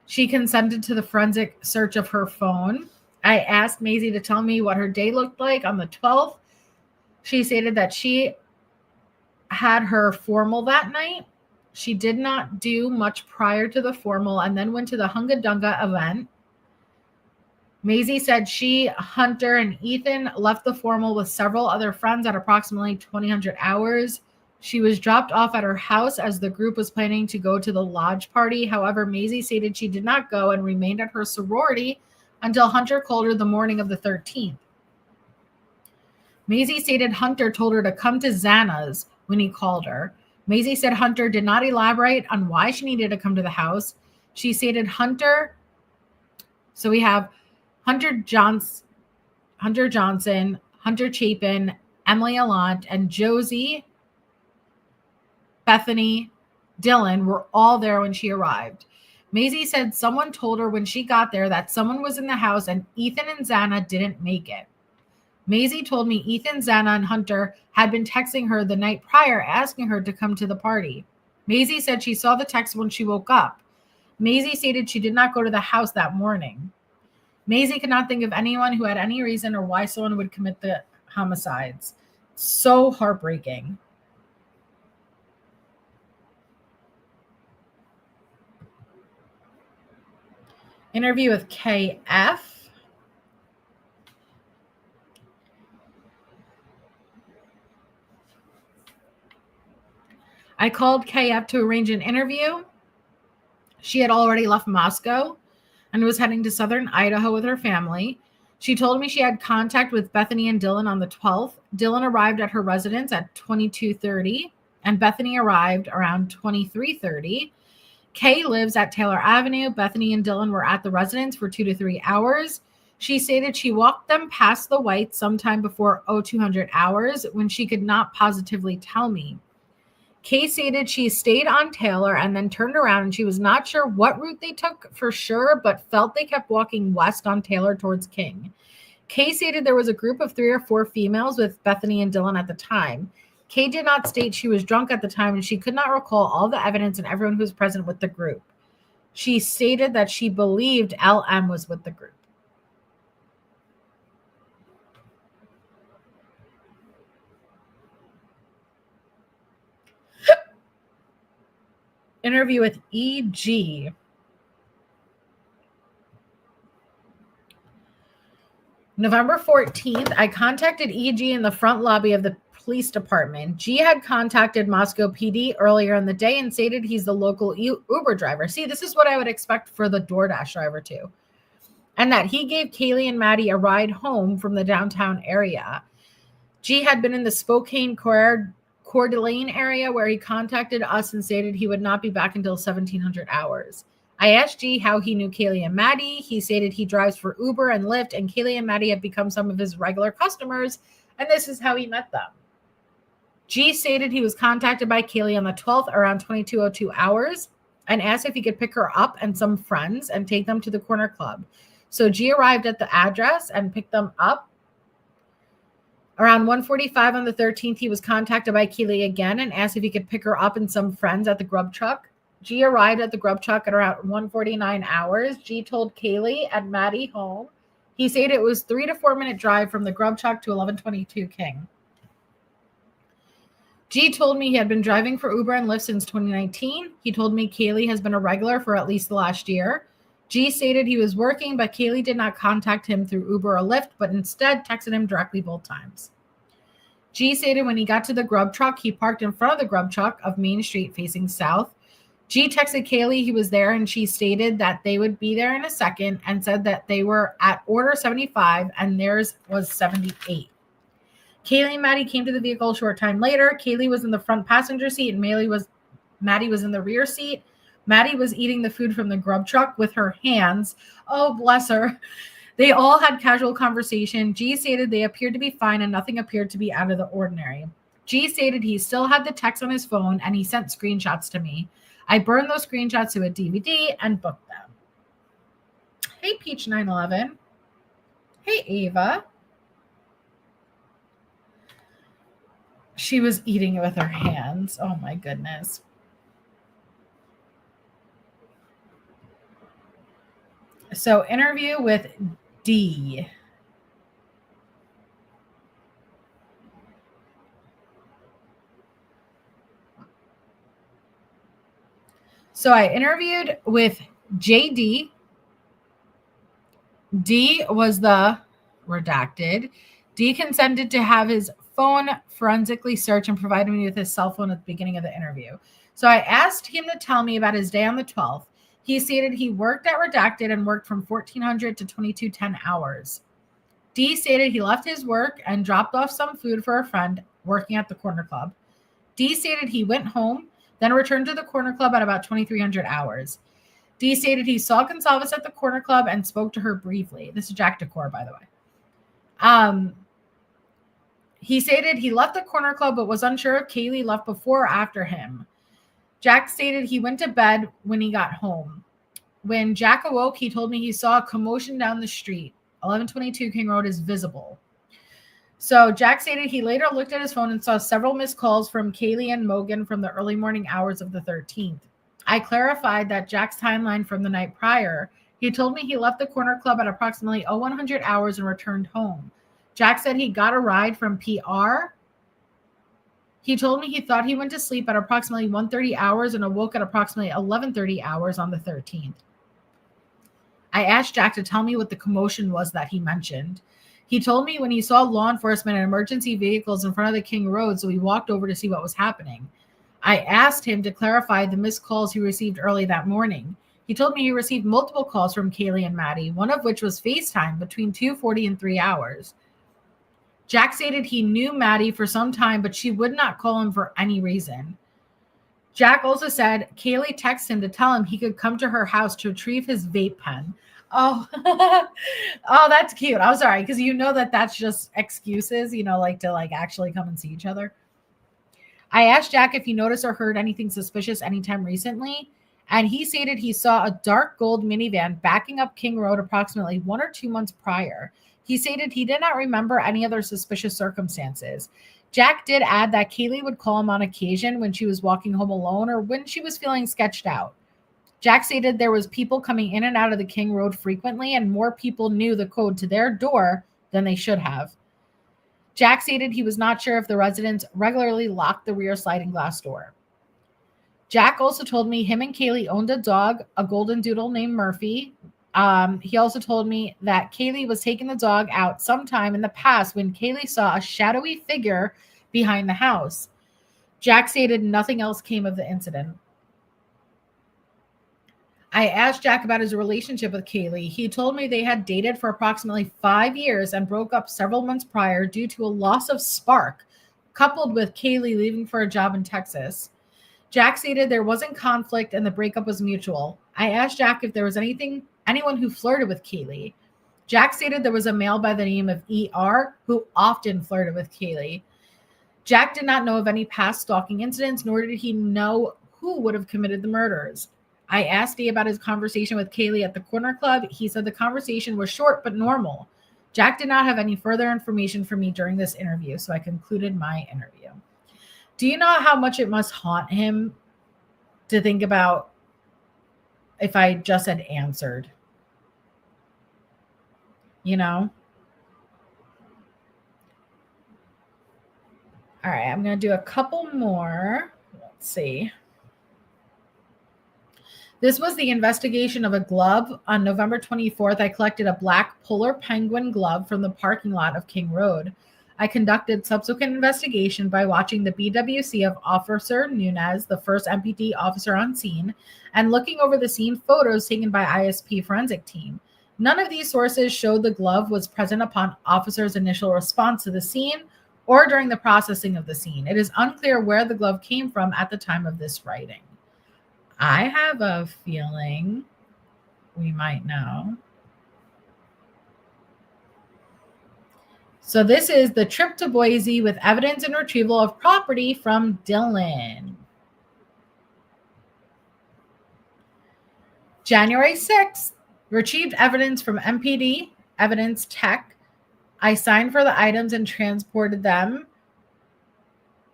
She consented to the forensic search of her phone. I asked Maisie to tell me what her day looked like on the 12th. She stated that she had her formal that night. She did not do much prior to the formal and then went to the Hunga Dunga event. Maisie said she, Hunter, and Ethan left the formal with several other friends at approximately 2000 hours. She was dropped off at her house as the group was planning to go to the lodge party. However, Maisie stated she did not go and remained at her sorority until Hunter called her the morning of the 13th. Maisie stated Hunter told her to come to Xana's when he called her. Maisie said Hunter did not elaborate on why she needed to come to the house. She stated Hunter, so we have Hunter Johnson, Hunter Chapin, Emily Alant, and Josie, Bethany, Dylan were all there when she arrived. Maisie said someone told her when she got there that someone was in the house and Ethan and Xana didn't make it. Maisie told me Ethan, Xana, and Hunter had been texting her the night prior asking her to come to the party. Maisie said she saw the text when she woke up. Maisie stated she did not go to the house that morning. Maisie could not think of anyone who had any reason or why someone would commit the homicides. So heartbreaking. Interview with KF. I called KF to arrange an interview. She had already left Moscow and was heading to southern Idaho with her family. She told me she had contact with Bethany and Dylan on the 12th. Dylan arrived at her residence at 22:30, and Bethany arrived around 23:30. Kay lives at Taylor Avenue. Bethany and Dylan were at the residence for 2 to 3 hours. She stated she walked them past the Whites sometime before 0200 hours when she could not positively tell me. Kay stated she stayed on Taylor and then turned around and she was not sure what route they took for sure, but felt they kept walking west on Taylor towards King. Kay stated there was a group of 3 or 4 females with Bethany and Dylan at the time. Kay did not state she was drunk at the time and she could not recall all the evidence and everyone who was present with the group. She stated that she believed LM was with the group. Interview with EG. November 14th, I contacted EG in the front lobby of the police department. G had contacted Moscow PD earlier in the day and stated he's the local Uber driver. See, this is what I would expect for the DoorDash driver too. And that he gave Kaylee and Maddie a ride home from the downtown area. G had been in the Spokane Coeur d'Alene area where he contacted us and stated he would not be back until 1700 hours. I asked G how he knew Kaylee and Maddie. He stated he drives for Uber and Lyft, and Kaylee and Maddie have become some of his regular customers, and this is how he met them. G stated he was contacted by Kaylee on the 12th around 22:02 hours and asked if he could pick her up and some friends and take them to the corner club. So G arrived at the address and picked them up. Around 1:45 on the 13th, he was contacted by Kaylee again and asked if he could pick her up and some friends at the grub truck. G arrived at the grub truck at around 1:49 hours. G told Kaylee and Maddie home. He said it was 3 to 4 minute drive from the grub truck to 1122 King. G told me he had been driving for Uber and Lyft since 2019. He told me Kaylee has been a regular for at least the last year. G stated he was working, but Kaylee did not contact him through Uber or Lyft, but instead texted him directly both times. G stated when he got to the grub truck, he parked in front of the grub truck of Main Street facing south. G texted Kaylee he was there, and she stated that they would be there in a second and said that they were at order 75 and theirs was 78. Kaylee and Maddie came to the vehicle a short time later. Kaylee was in the front passenger seat and Maddie was in the rear seat. Maddie was eating the food from the grub truck with her hands. Oh, bless her. They all had casual conversation. G stated they appeared to be fine and nothing appeared to be out of the ordinary. G stated he still had the text on his phone and he sent screenshots to me. I burned those screenshots to a DVD and booked them. Hey, Peach 911. Hey, Ava. She was eating it with her hands. Oh, my goodness. So, interview with D. So I interviewed with JD. D was the redacted. D consented to have his phone forensically searched and provided me with his cell phone at the beginning of the interview. So I asked him to tell me about his day on the 12th. He stated he worked at Redacted and worked from 1400 to 2210 hours. D stated he left his work and dropped off some food for a friend working at the corner club. D stated he went home, then returned to the corner club at about 2300 hours. D stated he saw Goncalves at the corner club and spoke to her briefly. This is Jack Decor, by the way. He stated he left the corner club but was unsure if Kaylee left before or after him. Jack stated he went to bed when he got home. When Jack awoke, he told me he saw a commotion down the street. 1122 King Road is visible. So Jack stated he later looked at his phone and saw several missed calls from Kaylee and Mogen from the early morning hours of the 13th. I clarified that Jack's timeline from the night prior. He told me he left the corner club at approximately 0100 hours and returned home. Jack said he got a ride from PR. He told me he thought he went to sleep at approximately 1:30 hours and awoke at approximately 11:30 hours on the 13th. I asked Jack to tell me what the commotion was that he mentioned. He told me when he saw law enforcement and emergency vehicles in front of the King Road, so he walked over to see what was happening. I asked him to clarify the missed calls he received early that morning. He told me he received multiple calls from Kaylee and Maddie, one of which was FaceTime between 2:40 and 3 hours. Jack stated he knew Maddie for some time, but she would not call him for any reason. Jack also said Kaylee texted him to tell him he could come to her house to retrieve his vape pen. Oh, oh, that's cute. I'm sorry, because you know that's just excuses, to actually come and see each other. I asked Jack if he noticed or heard anything suspicious anytime recently, and he stated he saw a dark gold minivan backing up King Road approximately 1 or 2 months prior. He stated he did not remember any other suspicious circumstances. Jack did add that Kaylee would call him on occasion when she was walking home alone or when she was feeling sketched out. Jack stated there was people coming in and out of the King Road frequently and more people knew the code to their door than they should have. Jack stated he was not sure if the residents regularly locked the rear sliding glass door. Jack also told me him and Kaylee owned a dog, a golden doodle named Murphy. He also told me that Kaylee was taking the dog out sometime in the past when Kaylee saw a shadowy figure behind the house. Jack stated nothing else came of the incident. I asked Jack about his relationship with Kaylee. He told me they had dated for approximately 5 years and broke up several months prior due to a loss of spark, coupled with Kaylee leaving for a job in Texas. Jack stated there wasn't conflict and the breakup was mutual. I asked Jack if there was anyone who flirted with Kaylee. Jack stated there was a male by the name of ER who often flirted with Kaylee. Jack did not know of any past stalking incidents, nor did he know who would have committed the murders. I asked D about his conversation with Kaylee at the corner club. He said the conversation was short but normal. Jack did not have any further information for me during this interview, so I concluded my interview. Do you know how much it must haunt him to think about if I just had answered? You know? All right, I'm going to do a couple more. Let's see. This was the investigation of a glove. On November 24th, I collected a black polar penguin glove from the parking lot of King Road. I conducted subsequent investigation by watching the BWC of Officer Nunez, the first MPD officer on scene, and looking over the scene photos taken by ISP forensic team. None of these sources showed the glove was present upon officer's initial response to the scene or during the processing of the scene. It is unclear where the glove came from at the time of this writing. I have a feeling we might know. So this is the trip to Boise with evidence and retrieval of property from Dylan. January 6th, retrieved evidence from MPD, evidence tech. I signed for the items and transported them.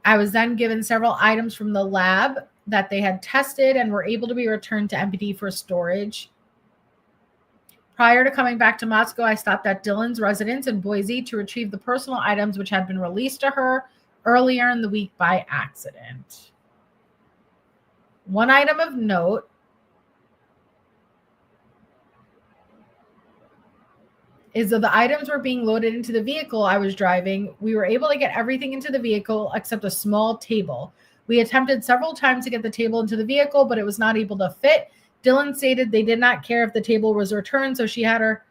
I was then given several items from the lab that they had tested and were able to be returned to MPD for storage. Prior to coming back to Moscow, I stopped at Dylan's residence in Boise to retrieve the personal items which had been released to her earlier in the week by accident. One item of note is that the items were being loaded into the vehicle I was driving. We were able to get everything into the vehicle except a small table. We attempted several times to get the table into the vehicle, but it was not able to fit. Dylan stated they did not care if the table was returned, so she had her...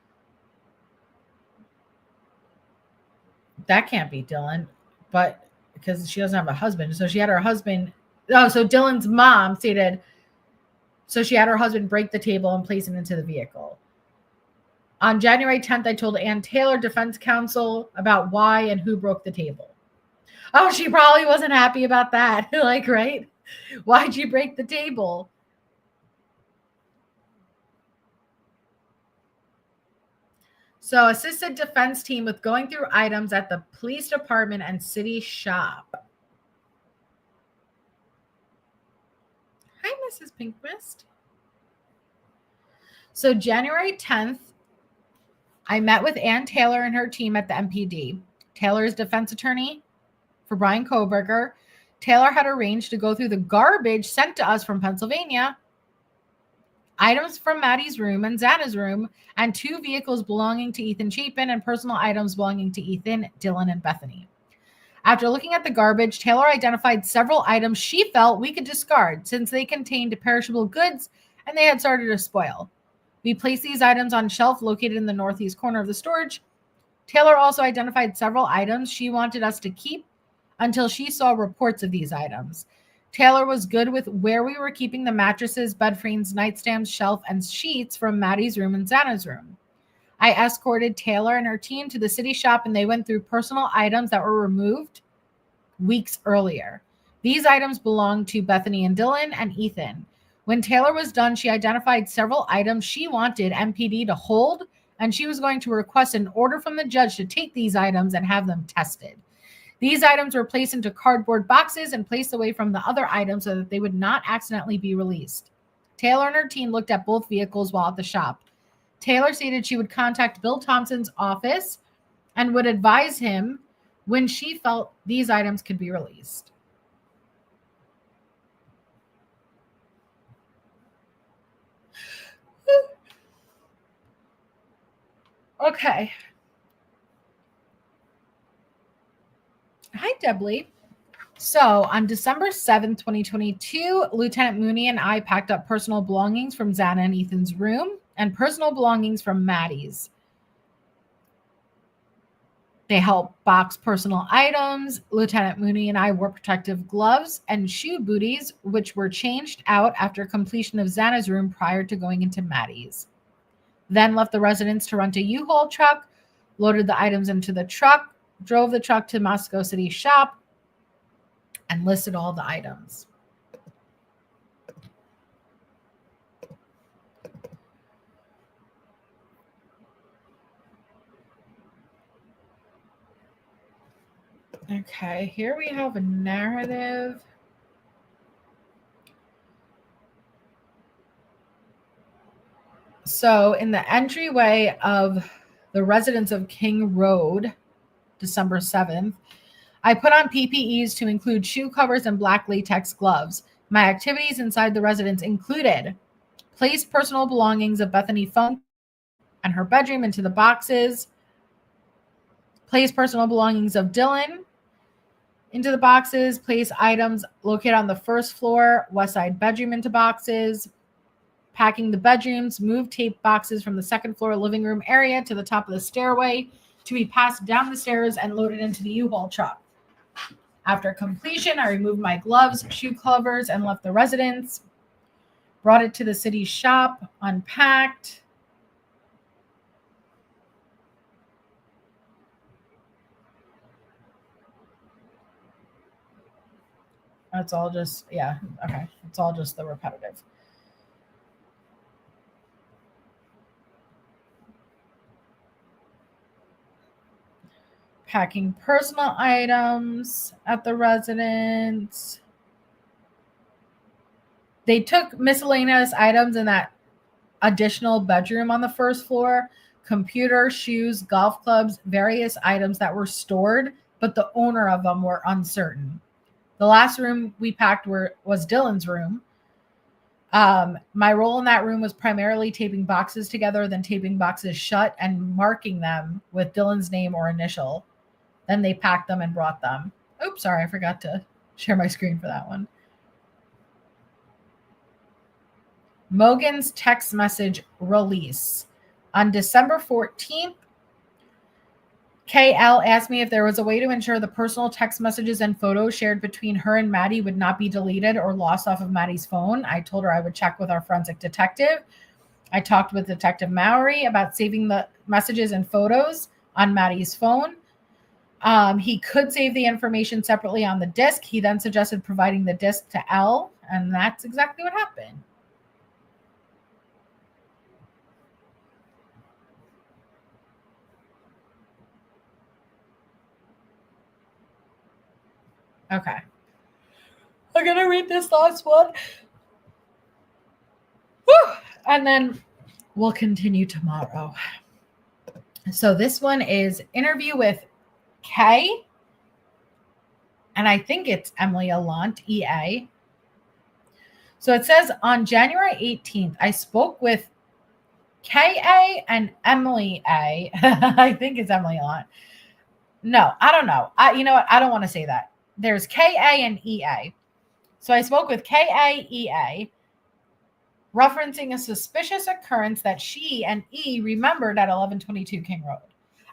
That can't be Dylan, but because she doesn't have a husband. So she had her husband... Oh, so Dylan's mom stated, so she had her husband break the table and place it into the vehicle. On January 10th, I told Ann Taylor, defense counsel, about why and who broke the table. Oh, she probably wasn't happy about that. Like, right? Why'd you break the table? So, assisted defense team with going through items at the police department and city shop. Hi, Mrs. Pinkmist. So, January 10th, I met with Ann Taylor and her team at the MPD. Taylor is defense attorney for BryanKohberger. Taylor had arranged to go through the garbage sent to us from Pennsylvania, items from Maddie's room and Xana's room, and 2 vehicles belonging to EthanChapin and personal items belonging to Ethan, Dylan, and Bethany. After looking at the garbage, Taylor identified several items she felt we could discard since they contained perishable goods and they had started to spoil. We placed these items on a shelf located in the northeast corner of the storage. Taylor also identified several items she wanted us to keep until she saw reports of these items. Taylor was good with where we were keeping the mattresses, bed frames, nightstands, shelf, and sheets from Maddie's room and Xana's room. I escorted Taylor and her team to the city shop, and they went through personal items that were removed weeks earlier. These items belonged to Bethany and Dylan and Ethan. When Taylor was done, she identified several items she wanted MPD to hold, and she was going to request an order from the judge to take these items and have them tested. These items were placed into cardboard boxes and placed away from the other items so that they would not accidentally be released. Taylor and her team looked at both vehicles while at the shop. Taylor stated she would contact Bill Thompson's office and would advise him when she felt these items could be released. Okay. Hi, Debly. So on December 7th, 2022, Lieutenant Mooney and I packed up personal belongings from Xana and Ethan's room and personal belongings from Maddie's. They helped box personal items. Lieutenant Mooney and I wore protective gloves and shoe booties, which were changed out after completion of Xana's room prior to going into Maddie's. Then left the residence to rent a U-Haul truck, loaded the items into the truck, drove the truck to Moscow City shop, and listed all the items. Okay, here we have a narrative. So in the entryway of the residence of King Road, December 7th, I put on PPEs to include shoe covers and black latex gloves. My activities inside the residence included placed personal belongings of Bethany Funk and her bedroom into the boxes, placed personal belongings of Dylan into the boxes, placed items located on the first floor, west side bedroom into boxes, packing the bedrooms, moved tape boxes from the second floor living room area to the top of the stairway to be passed down the stairs and loaded into the U-Haul truck. After completion, I removed my gloves, shoe covers, and left the residence. Brought it to the city shop, unpacked. That's all just, yeah, okay. It's all just the repetitive. Packing personal items at the residence. They took miscellaneous items in that additional bedroom on the first floor, computer, shoes, golf clubs, various items that were stored, but the owner of them were uncertain. The last room we packed was Dylan's room. My role in that room was primarily taping boxes together, then taping boxes shut and marking them with Dylan's name or initial. Then they packed them and brought them. Oops, sorry, I forgot to share my screen for that one. Mogen's text message release. On December 14th, KL asked me if there was a way to ensure the personal text messages and photos shared between her and Maddie would not be deleted or lost off of Maddie's phone. I told her I would check with our forensic detective. I talked with Detective Mowry about saving the messages and photos on Maddie's phone. He could save the information separately on the disk. He then suggested providing the disk to L, and that's exactly what happened. Okay. I'm going to read this last one. Whew. And then we'll continue tomorrow. So this one is interview with Kay, and I think it's Emily Alant, EA. So it says on January 18th, I spoke with KA and Emily A. I think it's Emily Alant. No, I don't know. You know what? I don't want to say that. There's KA and EA. So I spoke with KAEA, referencing a suspicious occurrence that she and E remembered at 1122 King Road.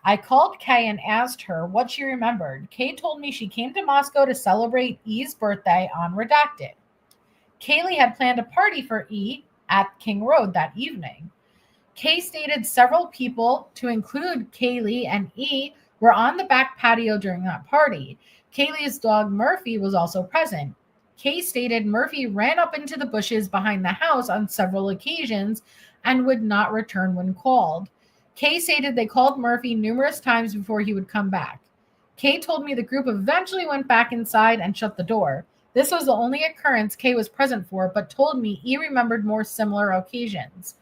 I called Kay and asked her what she remembered. Kay told me she came to Moscow to celebrate E's birthday on Redacted. Kaylee had planned a party for E at King Road that evening. Kay stated several people, to include Kaylee and E, were on the back patio during that party. Kaylee's dog Murphy was also present. Kay stated Murphy ran up into the bushes behind the house on several occasions and would not return when called. Kay stated they called Murphy numerous times before he would come back. Kay told me the group eventually went back inside and shut the door. This was the only occurrence Kay was present for, but told me E remembered more similar occasions.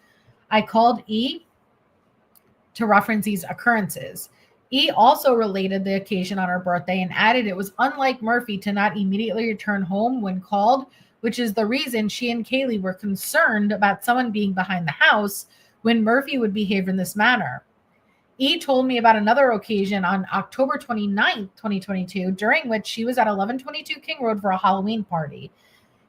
I called E to reference these occurrences. E also related the occasion on her birthday and added it was unlike Murphy to not immediately return home when called, which is the reason she and Kaylee were concerned about someone being behind the house when Murphy would behave in this manner. E told me about another occasion on October 29th, 2022, during which she was at 1122 King Road for a Halloween party.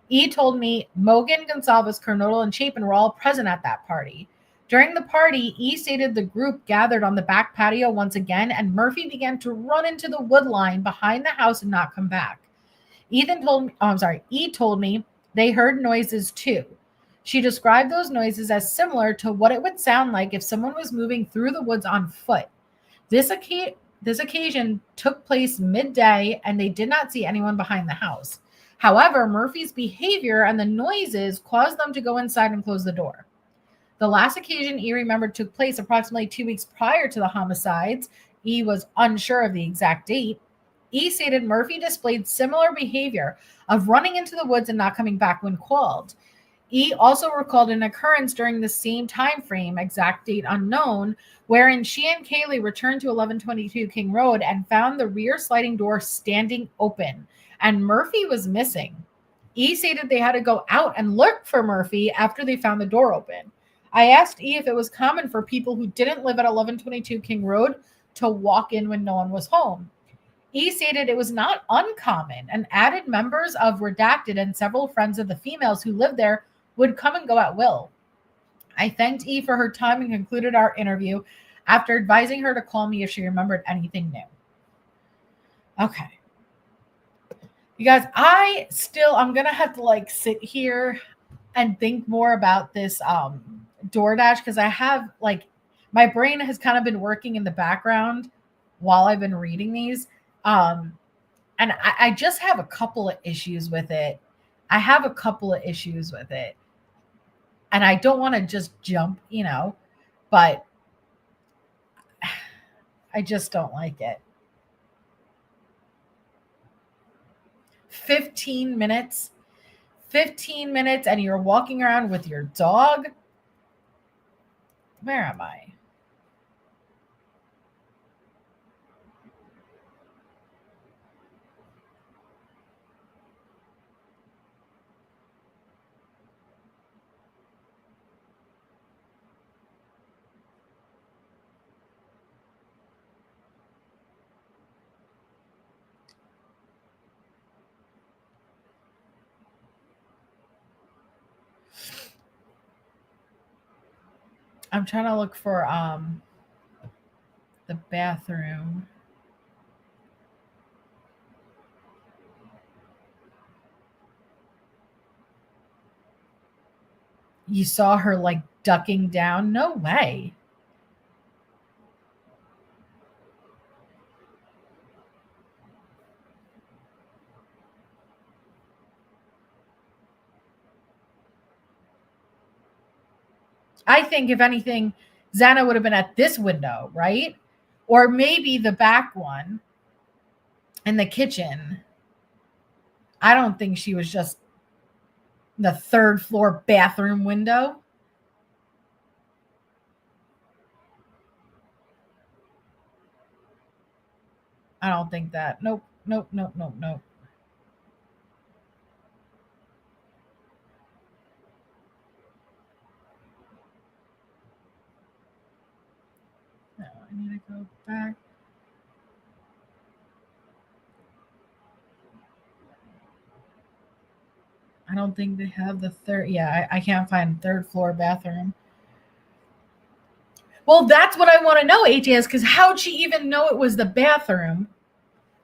E told me Mogen, Goncalves, Kernodle, and Chapin were all present at that party. During the party, E stated the group gathered on the back patio once again, and Murphy began to run into the wood line behind the house and not come back. E told me they heard noises too. She described those noises as similar to what it would sound like if someone was moving through the woods on foot. This occasion took place midday, and they did not see anyone behind the house. However, Murphy's behavior and the noises caused them to go inside and close the door. The last occasion E remembered took place approximately 2 weeks prior to the homicides. E was unsure of the exact date. E stated Murphy displayed similar behavior of running into the woods and not coming back when called. E also recalled an occurrence during the same time frame, exact date unknown, wherein she and Kaylee returned to 1122 King Road and found the rear sliding door standing open, and Murphy was missing. E stated they had to go out and look for Murphy after they found the door open. I asked E if it was common for people who didn't live at 1122 King Road to walk in when no one was home. E stated it was not uncommon, and added members of Redacted and several friends of the females who lived there would come and go at will. I thanked E for her time and concluded our interview after advising her to call me if she remembered anything new. Okay. You guys, I'm going to have to sit here and think more about this DoorDash, because I have my brain has kind of been working in the background while I've been reading these. And I just have a couple of issues with it. And I don't want to just jump, but I just don't like it. 15 minutes and you're walking around with your dog. Where am I? I'm trying to look for the bathroom. You saw her ducking down? No way. I think, if anything, Xana would have been at this window, right? Or maybe the back one in the kitchen. I don't think she was just the third floor bathroom window. I don't think that. Nope. No. I need to go back. I don't think they have the third. Yeah, I can't find third floor bathroom. Well, that's what I want to know, ATS, because how'd she even know it was the bathroom?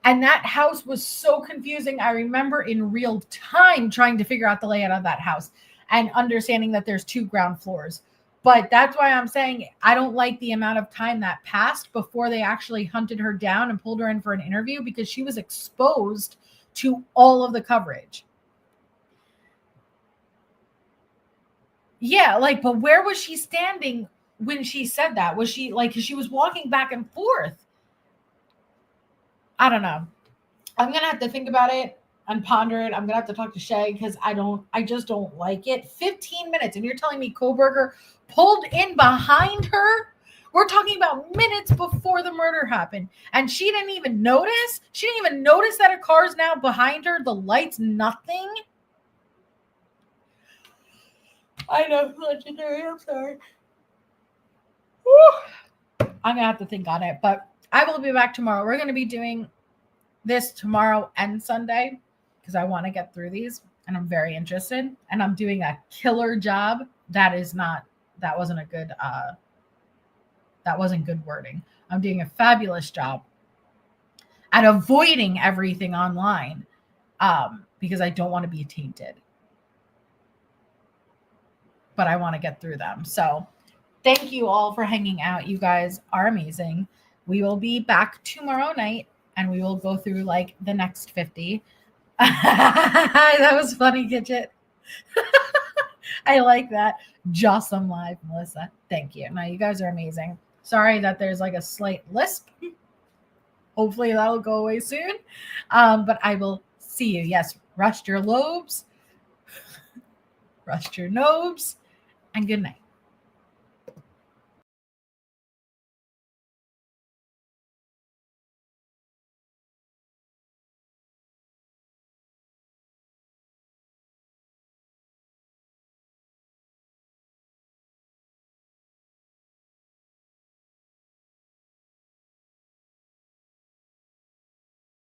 And that house was so confusing. I remember in real time trying to figure out the layout of that house and understanding that there's 2 ground floors. But that's why I'm saying I don't like the amount of time that passed before they actually hunted her down and pulled her in for an interview, because she was exposed to all of the coverage. Yeah, but where was she standing when she said that? Was she because she was walking back and forth? I don't know. I'm going to have to think about it and ponder it. I'm going to have to talk to Shay, because I just don't like it. 15 minutes. And you're telling me Kohberger pulled in behind her? We're talking about minutes before the murder happened. And she didn't even notice? She didn't even notice that a car's now behind her? The lights, nothing? I know. Legendary. I'm sorry. Woo. I'm going to have to think on it, but I will be back tomorrow. We're going to be doing this tomorrow and Sunday because I want to get through these and I'm very interested, and I'm doing a killer job. That wasn't good wording. I'm doing a fabulous job at avoiding everything online because I don't want to be tainted. But I want to get through them. So thank you all for hanging out. You guys are amazing. We will be back tomorrow night and we will go through like the next 50. That was funny, Gidget. I like that. Jossum live, Melissa. Thank you. No, you guys are amazing. Sorry that there's like a slight lisp. Hopefully that'll go away soon. But I will see you. Yes, rest your lobes, rest your nobes, and good night.